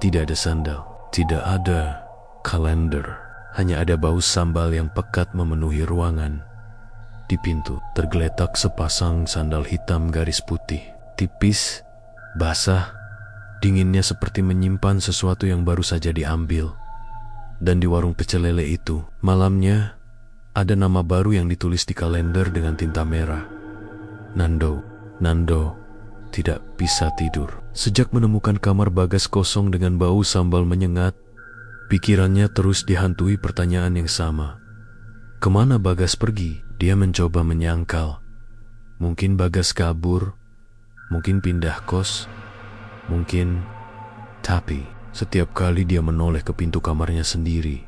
Tidak ada sandal, tidak ada kalender. Hanya ada bau sambal yang pekat memenuhi ruangan. Di pintu tergeletak sepasang sandal hitam garis putih, tipis, basah, dinginnya seperti menyimpan sesuatu yang baru saja diambil. Dan di warung pecel lele itu, malamnya ada nama baru yang ditulis di kalender dengan tinta merah. Nando. Nando tidak bisa tidur. Sejak menemukan kamar Bagas kosong dengan bau sambal menyengat, pikirannya terus dihantui pertanyaan yang sama. Kemana Bagas pergi? Dia mencoba menyangkal. Mungkin Bagas kabur, mungkin pindah kos, mungkin. Tapi setiap kali dia menoleh ke pintu kamarnya sendiri,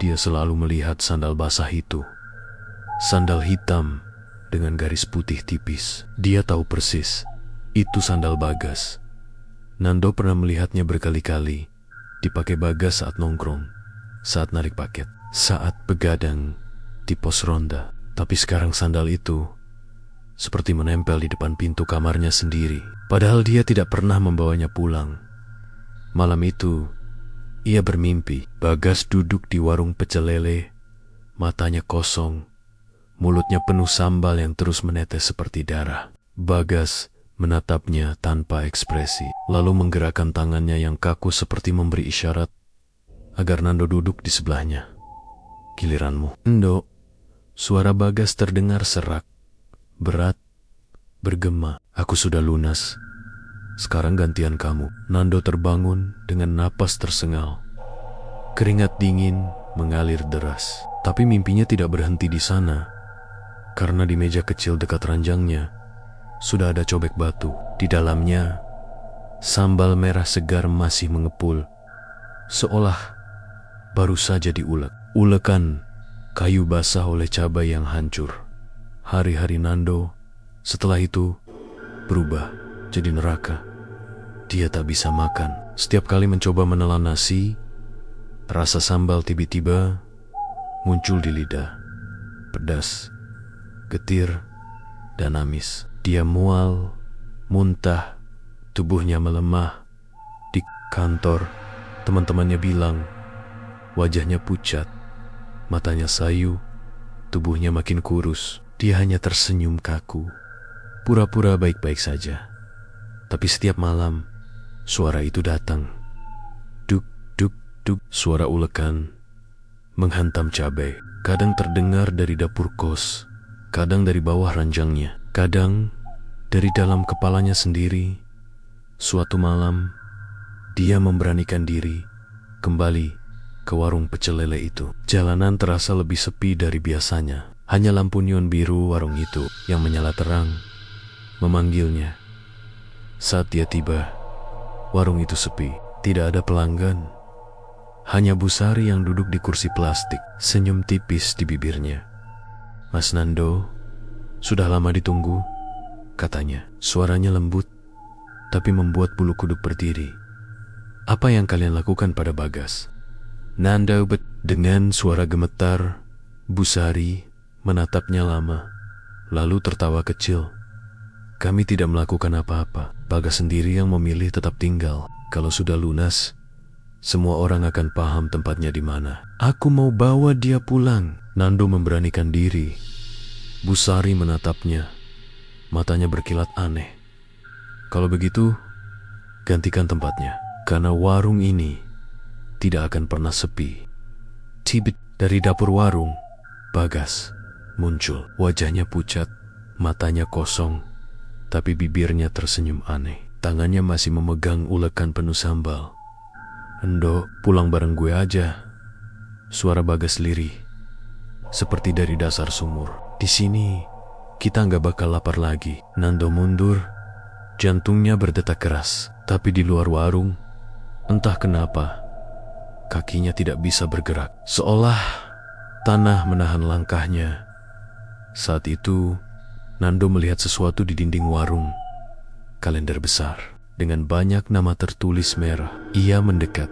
dia selalu melihat sandal basah itu. Sandal hitam dengan garis putih tipis. Dia tahu persis, itu sandal Bagas. Nando pernah melihatnya berkali-kali, dipakai Bagas saat nongkrong, saat narik paket, saat begadang di pos ronda. Tapi sekarang sandal itu seperti menempel di depan pintu kamarnya sendiri, padahal dia tidak pernah membawanya pulang. Malam itu, ia bermimpi Bagas duduk di warung pecel lele, matanya kosong, mulutnya penuh sambal yang terus menetes seperti darah. Bagas menatapnya tanpa ekspresi, lalu menggerakkan tangannya yang kaku seperti memberi isyarat agar Nando duduk di sebelahnya. Giliranmu. Ndo. Suara Bagas terdengar serak, berat, bergema. Aku sudah lunas. Sekarang gantian kamu. Nando terbangun dengan napas tersengal. Keringat dingin mengalir deras. Tapi mimpinya tidak berhenti di sana, karena di meja kecil dekat ranjangnya sudah ada cobek batu. Di dalamnya, sambal merah segar masih mengepul, seolah baru saja diulek. Ulekan kayu basah oleh cabai yang hancur. Hari-hari Nando setelah itu berubah jadi neraka. Dia tak bisa makan. Setiap kali mencoba menelan nasi, rasa sambal tiba-tiba muncul di lidah. Pedas, getir, dan amis. Dia mual, muntah, tubuhnya melemah. Di kantor, teman-temannya bilang wajahnya pucat, matanya sayu, tubuhnya makin kurus. Dia hanya tersenyum kaku, pura-pura baik-baik saja. Tapi setiap malam, suara itu datang. Duk, duk, duk, suara ulekan menghantam cabai. Kadang terdengar dari dapur kos, kadang dari bawah ranjangnya, kadang dari dalam kepalanya sendiri. Suatu malam, dia memberanikan diri kembali ke warung pecel lele itu. Jalanan terasa lebih sepi dari biasanya. Hanya lampu neon biru warung itu yang menyala terang, memanggilnya. Saat dia tiba, warung itu sepi. Tidak ada pelanggan. Hanya Bu Sari yang duduk di kursi plastik, senyum tipis di bibirnya. "Mas Nando, sudah lama ditunggu," katanya. Suaranya lembut, tapi membuat bulu kuduk berdiri. "Apa yang kalian lakukan pada Bagas?" Nando dengan suara gemetar. Bu Sari menatapnya lama, lalu tertawa kecil. "Kami tidak melakukan apa-apa. Bagas sendiri yang memilih tetap tinggal. Kalau sudah lunas, semua orang akan paham tempatnya di mana. Aku mau bawa dia pulang." Nando memberanikan diri. Bu Sari menatapnya. Matanya berkilat aneh. "Kalau begitu, gantikan tempatnya. Karena warung ini tidak akan pernah sepi." Tibit dari dapur warung, Bagas muncul. Wajahnya pucat, matanya kosong, tapi bibirnya tersenyum aneh. Tangannya masih memegang ulekan penuh sambal. "Endo, pulang bareng gue aja." Suara Bagas lirih, seperti dari dasar sumur. "Di sini, kita nggak bakal lapar lagi." Nando mundur, jantungnya berdetak keras. Tapi di luar warung, entah kenapa, kakinya tidak bisa bergerak. Seolah tanah menahan langkahnya. Saat itu, Nando melihat sesuatu di dinding warung. Kalender besar dengan banyak nama tertulis merah. Ia mendekat,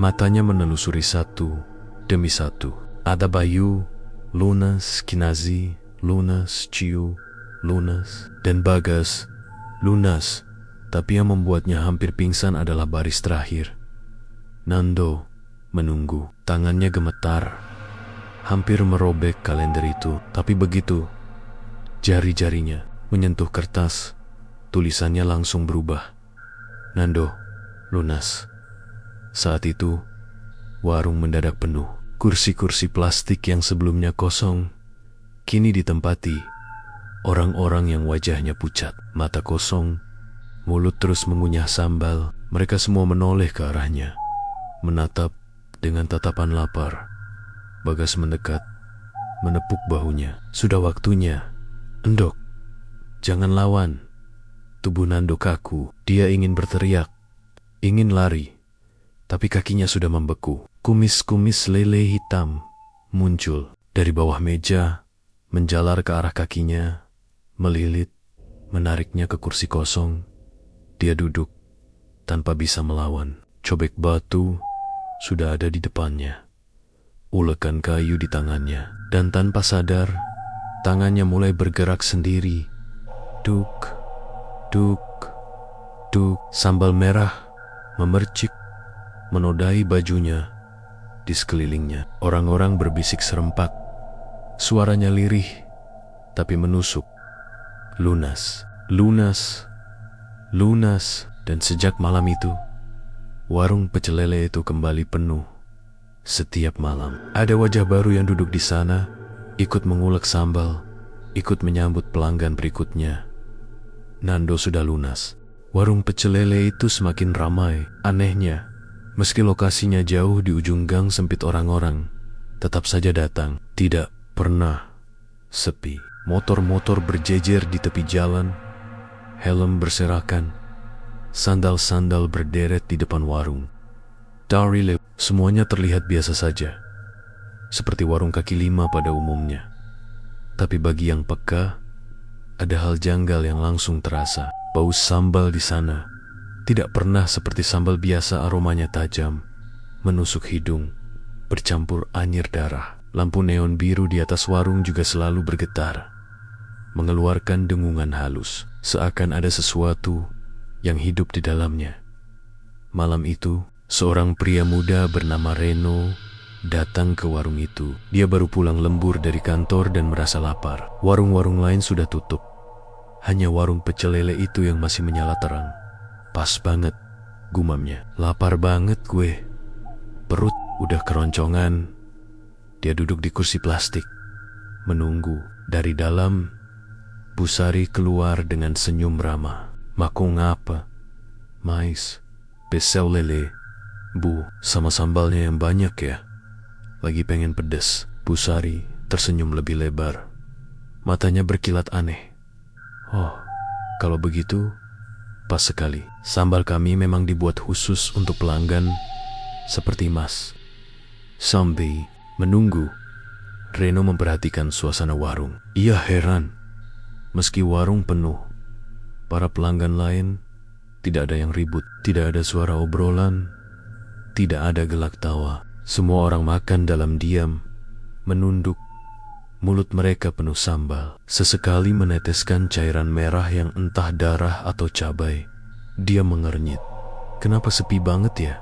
matanya menelusuri satu demi satu. Ada Bayu, Lunas, Kinazi, Lunas, Ciu, Lunas, dan Bagas, Lunas. Tapi yang membuatnya hampir pingsan adalah baris terakhir. Nando menunggu, tangannya gemetar, hampir merobek kalender itu. Tapi begitu jari-jarinya menyentuh kertas, tulisannya langsung berubah. Nando, Lunas. Saat itu, warung mendadak penuh. Kursi-kursi plastik yang sebelumnya kosong, kini ditempati orang-orang yang wajahnya pucat, mata kosong, mulut terus mengunyah sambal. Mereka semua menoleh ke arahnya, menatap dengan tatapan lapar. Bagas mendekat, menepuk bahunya. "Sudah waktunya. Endok, jangan lawan." Tubuh Nando kaku. Dia ingin berteriak, ingin lari, tapi kakinya sudah membeku. Kumis-kumis lele hitam muncul dari bawah meja, menjalar ke arah kakinya, melilit, menariknya ke kursi kosong. Dia duduk tanpa bisa melawan. Cobek batu sudah ada di depannya, ulekan kayu di tangannya, dan tanpa sadar, tangannya mulai bergerak sendiri. Duk, duk, duk. Sambal merah memercik, menodai bajunya. Di sekelilingnya, orang-orang berbisik serempak. Suaranya lirih, tapi menusuk. Lunas, lunas, lunas. Dan sejak malam itu, warung pecel lele itu kembali penuh. Setiap malam, ada wajah baru yang duduk di sana, ikut mengulek sambal, ikut menyambut pelanggan berikutnya. Nando sudah lunas. Warung pecel lele itu semakin ramai. Anehnya, meski lokasinya jauh di ujung gang sempit orang-orang, tetap saja datang. Tidak pernah sepi. Motor-motor berjejer di tepi jalan, helm berserakan, sandal-sandal berderet di depan warung. Dari semuanya terlihat biasa saja, seperti warung kaki lima pada umumnya. Tapi bagi yang peka, ada hal janggal yang langsung terasa. Bau sambal di sana tidak pernah seperti sambal biasa. Aromanya tajam, menusuk hidung, bercampur anyir darah. Lampu neon biru di atas warung juga selalu bergetar. mengeluarkan dengungan halus, seakan ada sesuatu yang hidup di dalamnya. Malam itu, seorang pria muda bernama Reno datang ke warung itu. Dia baru pulang lembur dari kantor dan merasa lapar. Warung-warung lain sudah tutup. Hanya warung pecel lele itu yang masih menyala terang. Pas banget, gumamnya. Lapar banget gue. Perut udah keroncongan. Dia duduk di kursi plastik, menunggu. Dari dalam, Bu Sari keluar dengan senyum ramah. Maku ngapa? Mais, pecel lele. Bu, sama sambalnya yang banyak ya. Lagi pengen pedes. Bu Sari tersenyum lebih lebar. Matanya berkilat aneh. Oh, kalau begitu, pas sekali. Sambal kami memang dibuat khusus untuk pelanggan seperti Mas. Sambil menunggu, Reno memperhatikan suasana warung. Ia heran. Meski warung penuh, para pelanggan lain tidak ada yang ribut. Tidak ada suara obrolan. Tidak ada gelak tawa. Semua orang makan dalam diam, menunduk. Mulut mereka penuh sambal. Sesekali meneteskan cairan merah yang entah darah atau cabai. Dia mengernyit. Kenapa sepi banget ya?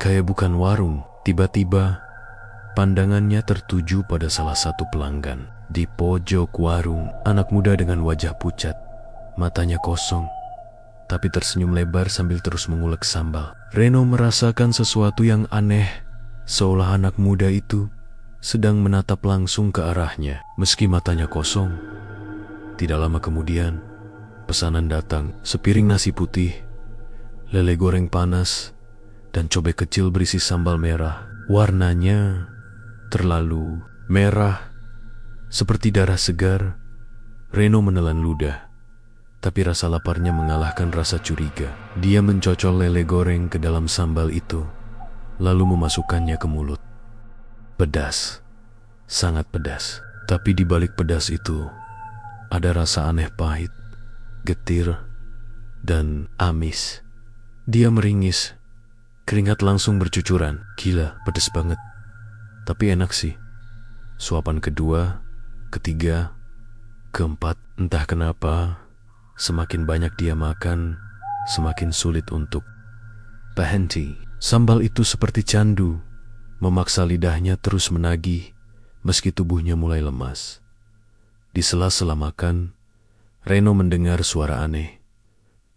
Kayak bukan warung. Tiba-tiba, pandangannya tertuju pada salah satu pelanggan. Di pojok warung, anak muda dengan wajah pucat. Matanya kosong, tapi tersenyum lebar sambil terus mengulek sambal. Reno merasakan sesuatu yang aneh. Seolah anak muda itu sedang menatap langsung ke arahnya, meski matanya kosong. Tidak lama kemudian, pesanan datang. Sepiring nasi putih, lele goreng panas, dan cobek kecil berisi sambal merah. Warnanya terlalu merah, seperti darah segar. Reno menelan ludah, tapi rasa laparnya mengalahkan rasa curiga. Dia mencocol lele goreng ke dalam sambal itu, lalu memasukkannya ke mulut. Pedas, sangat pedas. Tapi di balik pedas itu, ada rasa aneh pahit, getir, dan amis. Dia meringis, keringat langsung bercucuran. Gila, pedas banget. Tapi enak sih. Suapan kedua, ketiga, keempat, entah kenapa, semakin banyak dia makan, semakin sulit untuk berhenti. Sambal itu seperti candu, memaksa lidahnya terus menagih, meski tubuhnya mulai lemas. Di sela-sela makan, Reno mendengar suara aneh.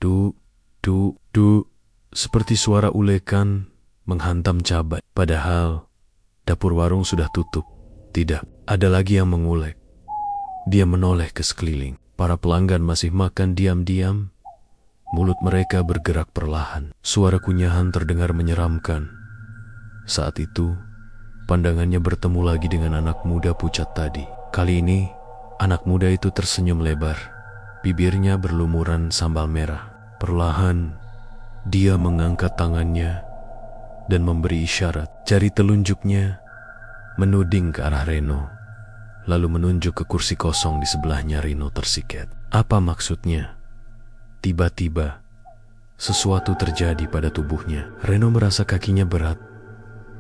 Duk, duk, duk, seperti suara ulekan menghantam cabai. Padahal, dapur warung sudah tutup. Tidak, ada lagi yang mengulek. Dia menoleh ke sekeliling. Para pelanggan masih makan diam-diam. Mulut mereka bergerak perlahan. Suara kunyahan terdengar menyeramkan. Saat itu, pandangannya bertemu lagi dengan anak muda pucat tadi. Kali ini, anak muda itu tersenyum lebar. Bibirnya berlumuran sambal merah. Perlahan, dia mengangkat tangannya dan memberi isyarat. Jari telunjuknya menuding ke arah Reno, lalu menunjuk ke kursi kosong di sebelahnya. Reno tersiket. Apa maksudnya? Tiba-tiba, sesuatu terjadi pada tubuhnya. Reno merasa kakinya berat,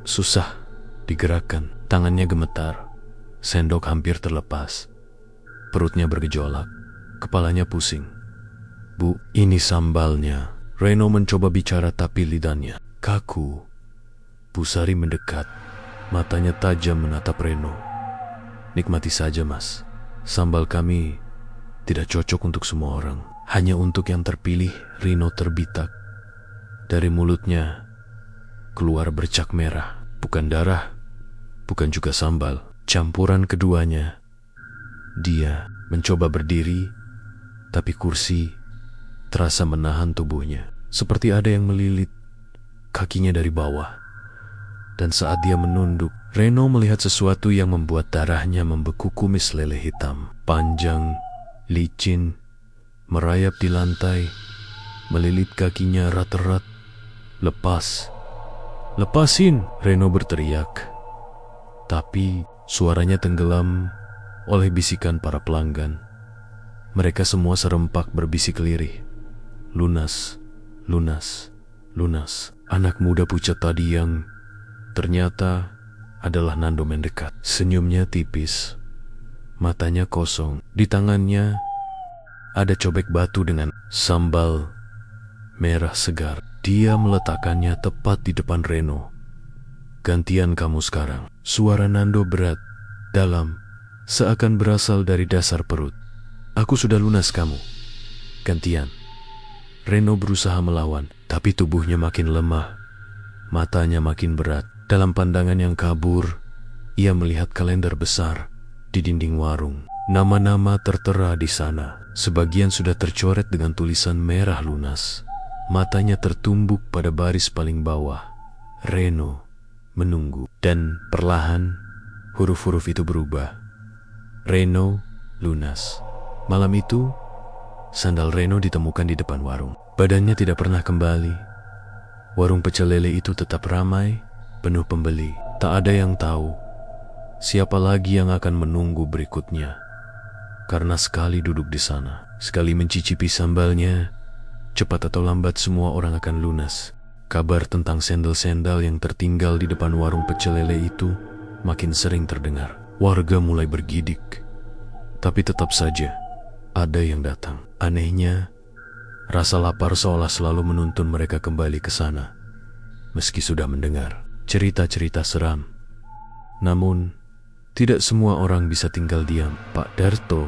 susah digerakkan. Tangannya gemetar, sendok hampir terlepas. Perutnya bergejolak, kepalanya pusing. Bu, ini sambalnya. Reno mencoba bicara tapi lidahnya kaku. Bu Sari mendekat, matanya tajam menatap Reno. Nikmati saja, Mas. Sambal kami tidak cocok untuk semua orang. Hanya untuk yang terpilih. Reno terbitak. Dari mulutnya keluar bercak merah. Bukan darah, bukan juga sambal. Campuran keduanya. Dia mencoba berdiri, tapi kursi terasa menahan tubuhnya. Seperti ada yang melilit kakinya dari bawah. Dan saat dia menunduk, Reno melihat sesuatu yang membuat darahnya membeku. Kumis lele hitam, panjang, licin, merayap di lantai, melilit kakinya erat-erat. Lepas, lepasin, Reno berteriak. Tapi suaranya tenggelam oleh bisikan para pelanggan. Mereka semua serempak berbisik lirih. Lunas, lunas, lunas. Anak muda pucat tadi yang ternyata adalah Nando mendekat. Senyumnya tipis, Matanya kosong. Di tangannya ada cobek batu dengan sambal merah segar. Dia meletakkannya tepat di depan Reno. Gantian kamu sekarang. Suara Nando berat, dalam, seakan berasal dari dasar perut. Aku sudah lunas kamu. Gantian. Reno berusaha melawan, tapi tubuhnya makin lemah. Matanya makin berat. Dalam pandangan yang kabur, ia melihat kalender besar di dinding warung. Nama-nama tertera di sana. Sebagian sudah tercoret dengan tulisan merah lunas. Matanya tertumbuk pada baris paling bawah. Reno menunggu. Dan perlahan huruf-huruf itu berubah. Reno lunas. Malam itu, sandal Reno ditemukan di depan warung. Badannya tidak pernah kembali. Warung pecel lele itu tetap ramai, penuh pembeli. Tak ada yang tahu siapa lagi yang akan menunggu berikutnya. Karena sekali duduk di sana, sekali mencicipi sambalnya, cepat atau lambat semua orang akan lunas. Kabar tentang sendal-sendal yang tertinggal di depan warung pecel lele itu makin sering terdengar. Warga mulai bergidik. Tapi tetap saja ada yang datang. Anehnya, rasa lapar seolah selalu menuntun mereka kembali ke sana. Meski sudah mendengar cerita-cerita seram. Namun, tidak semua orang bisa tinggal diam. Pak Darto,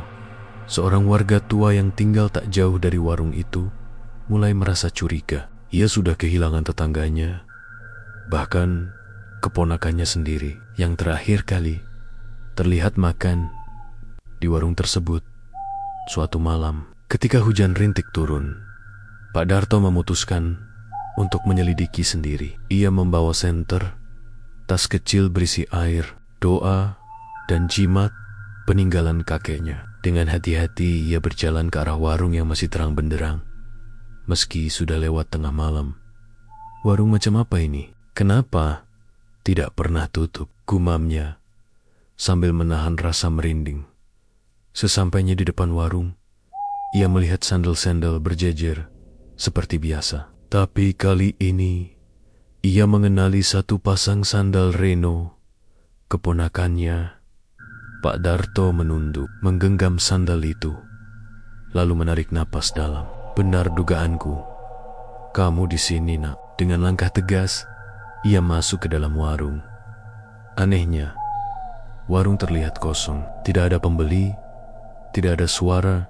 seorang warga tua yang tinggal tak jauh dari warung itu, mulai merasa curiga. Ia sudah kehilangan tetangganya, bahkan keponakannya sendiri, yang terakhir kali terlihat makan di warung tersebut. Suatu malam, ketika hujan rintik turun, Pak Darto memutuskan untuk menyelidiki sendiri. Ia membawa senter, tas kecil berisi air, doa, dan jimat peninggalan kakeknya. Dengan hati-hati ia berjalan ke arah warung yang masih terang benderang. Meski sudah lewat tengah malam. Warung macam apa ini? Kenapa tidak pernah tutup? Gumamnya sambil menahan rasa merinding. Sesampainya di depan warung, ia melihat sandal-sandal berjejer seperti biasa. Tapi kali ini ia mengenali satu pasang sandal Reno, keponakannya. Pak Darto menunduk, menggenggam sandal itu, lalu menarik napas dalam. Benar dugaanku, kamu di sini, nak. Dengan langkah tegas, ia masuk ke dalam warung. Anehnya, warung terlihat kosong. Tidak ada pembeli, tidak ada suara,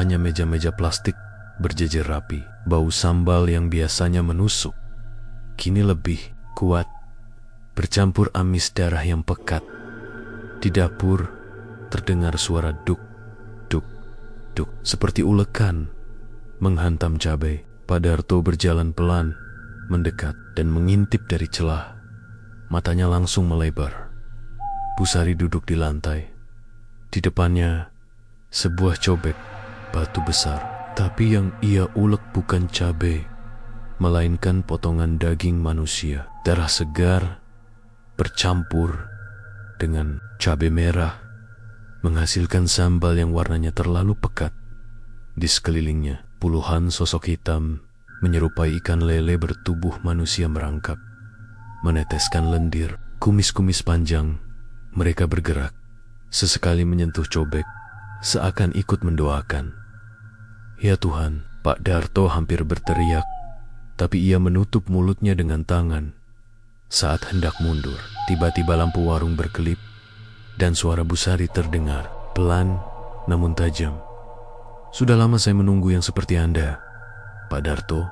hanya meja-meja plastik berjejer rapi. Bau sambal yang biasanya menusuk, kini lebih kuat, bercampur amis darah yang pekat. Di dapur terdengar suara duk, duk, duk, seperti ulekan menghantam cabai. Pak Darto berjalan pelan, mendekat dan mengintip dari celah. Matanya langsung melebar. Busari duduk di lantai. Di depannya sebuah cobek batu besar. Tapi yang ia ulek bukan cabai, melainkan potongan daging manusia. Darah segar bercampur dengan cabai merah menghasilkan sambal yang warnanya terlalu pekat. Di sekelilingnya, puluhan sosok hitam menyerupai ikan lele bertubuh manusia merangkak, meneteskan lendir. Kumis-kumis panjang mereka bergerak, sesekali menyentuh cobek, seakan ikut mendoakan. Ya Tuhan, Pak Darto hampir berteriak, tapi ia menutup mulutnya dengan tangan. Saat hendak mundur, tiba-tiba lampu warung berkelip dan suara Busari terdengar, pelan namun tajam. Sudah lama saya menunggu yang seperti Anda, Pak Darto.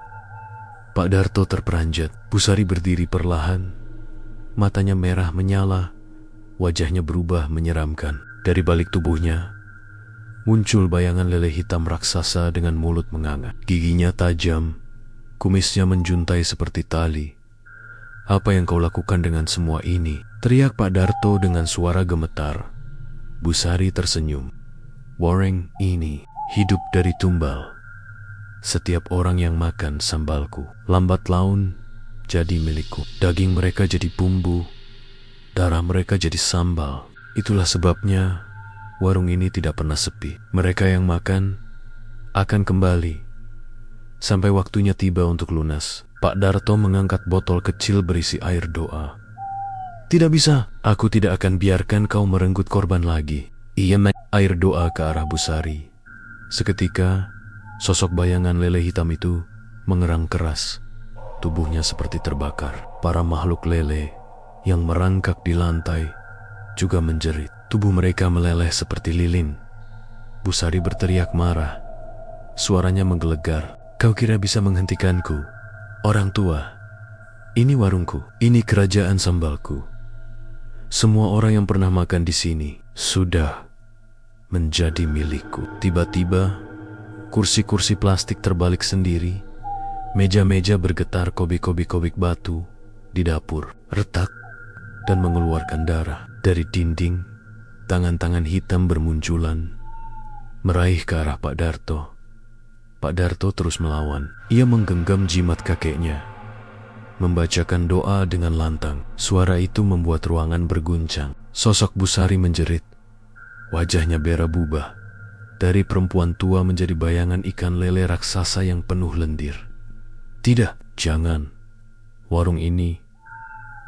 Pak Darto terperanjat. Busari berdiri perlahan. Matanya merah menyala, wajahnya berubah menyeramkan. Dari balik tubuhnya muncul bayangan lele hitam raksasa dengan mulut menganga. Giginya tajam, kumisnya menjuntai seperti tali. Apa yang kau lakukan dengan semua ini? Teriak Pak Darto dengan suara gemetar. Busari tersenyum. Warung ini hidup dari tumbal. Setiap orang yang makan sambalku, lambat laun jadi milikku. Daging mereka jadi bumbu, darah mereka jadi sambal. Itulah sebabnya warung ini tidak pernah sepi. Mereka yang makan akan kembali sampai waktunya tiba untuk lunas. Pak Darto mengangkat botol kecil berisi air doa. Tidak bisa, aku tidak akan biarkan kau merenggut korban lagi. Air doa ke arah Busari. Seketika, sosok bayangan lele hitam itu mengerang keras. Tubuhnya seperti terbakar. Para makhluk lele yang merangkak di lantai juga menjerit. Tubuh mereka meleleh seperti lilin. Busari berteriak marah. Suaranya menggelegar. Kau kira bisa menghentikanku? Orang tua, ini warungku, ini kerajaan sambalku. Semua orang yang pernah makan di sini sudah menjadi milikku. Tiba-tiba, kursi-kursi plastik terbalik sendiri. Meja-meja bergetar, kobik-kobik batu di dapur retak dan mengeluarkan darah. Dari dinding, tangan-tangan hitam bermunculan, meraih ke arah Pak Darto. Pak Darto terus melawan. Ia menggenggam jimat kakeknya, membacakan doa dengan lantang. Suara itu membuat ruangan berguncang. Sosok Busari menjerit. Wajahnya berubah. Dari perempuan tua menjadi bayangan ikan lele raksasa yang penuh lendir. Tidak, jangan. Warung ini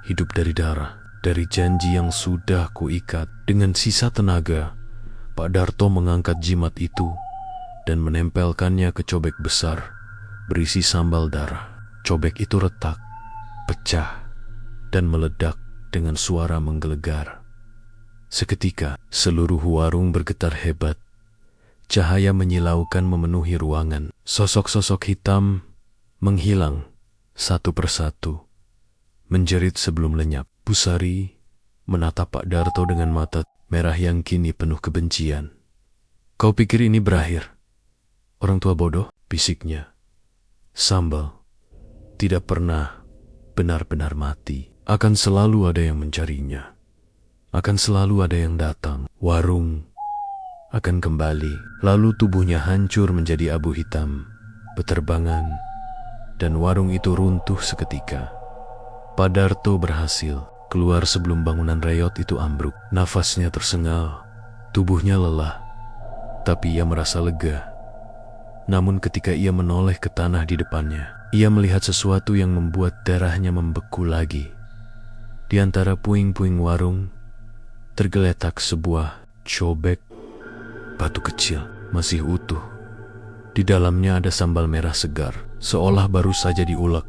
hidup dari darah, dari janji yang sudah kuikat. Dengan sisa tenaga, Pak Darto mengangkat jimat itu dan menempelkannya ke cobek besar berisi sambal darah. Cobek itu retak, pecah, dan meledak dengan suara menggelegar. Seketika, seluruh warung bergetar hebat. Cahaya menyilaukan memenuhi ruangan. Sosok-sosok hitam menghilang satu persatu, menjerit sebelum lenyap. Busari menatap Pak Darto dengan mata merah yang kini penuh kebencian. Kau pikir ini berakhir? Orang tua bodoh, bisiknya. Sambal tidak pernah benar-benar mati. Akan selalu ada yang mencarinya. Akan selalu ada yang datang. Warung akan kembali. Lalu tubuhnya hancur menjadi abu hitam, beterbangan, dan warung itu runtuh seketika. Pak Darto berhasil keluar sebelum bangunan reot itu ambruk. Nafasnya tersengal, tubuhnya lelah, tapi ia merasa lega. Namun ketika ia menoleh ke tanah di depannya, ia melihat sesuatu yang membuat darahnya membeku lagi. Di antara puing-puing warung, tergeletak sebuah cobek batu kecil, masih utuh. Di dalamnya ada sambal merah segar, seolah baru saja diulek.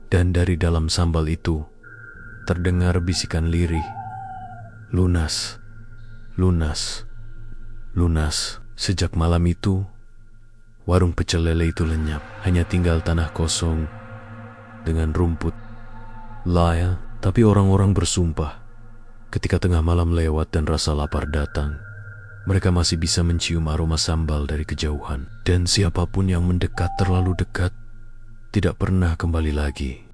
Dan dari dalam sambal itu, terdengar bisikan lirih. Lunas, lunas, lunas. Sejak malam itu, warung pecel lele itu lenyap. Hanya tinggal tanah kosong dengan rumput. Laya, tapi orang-orang bersumpah. Ketika tengah malam lewat dan rasa lapar datang, mereka masih bisa mencium aroma sambal dari kejauhan. Dan siapapun yang mendekat terlalu dekat, tidak pernah kembali lagi.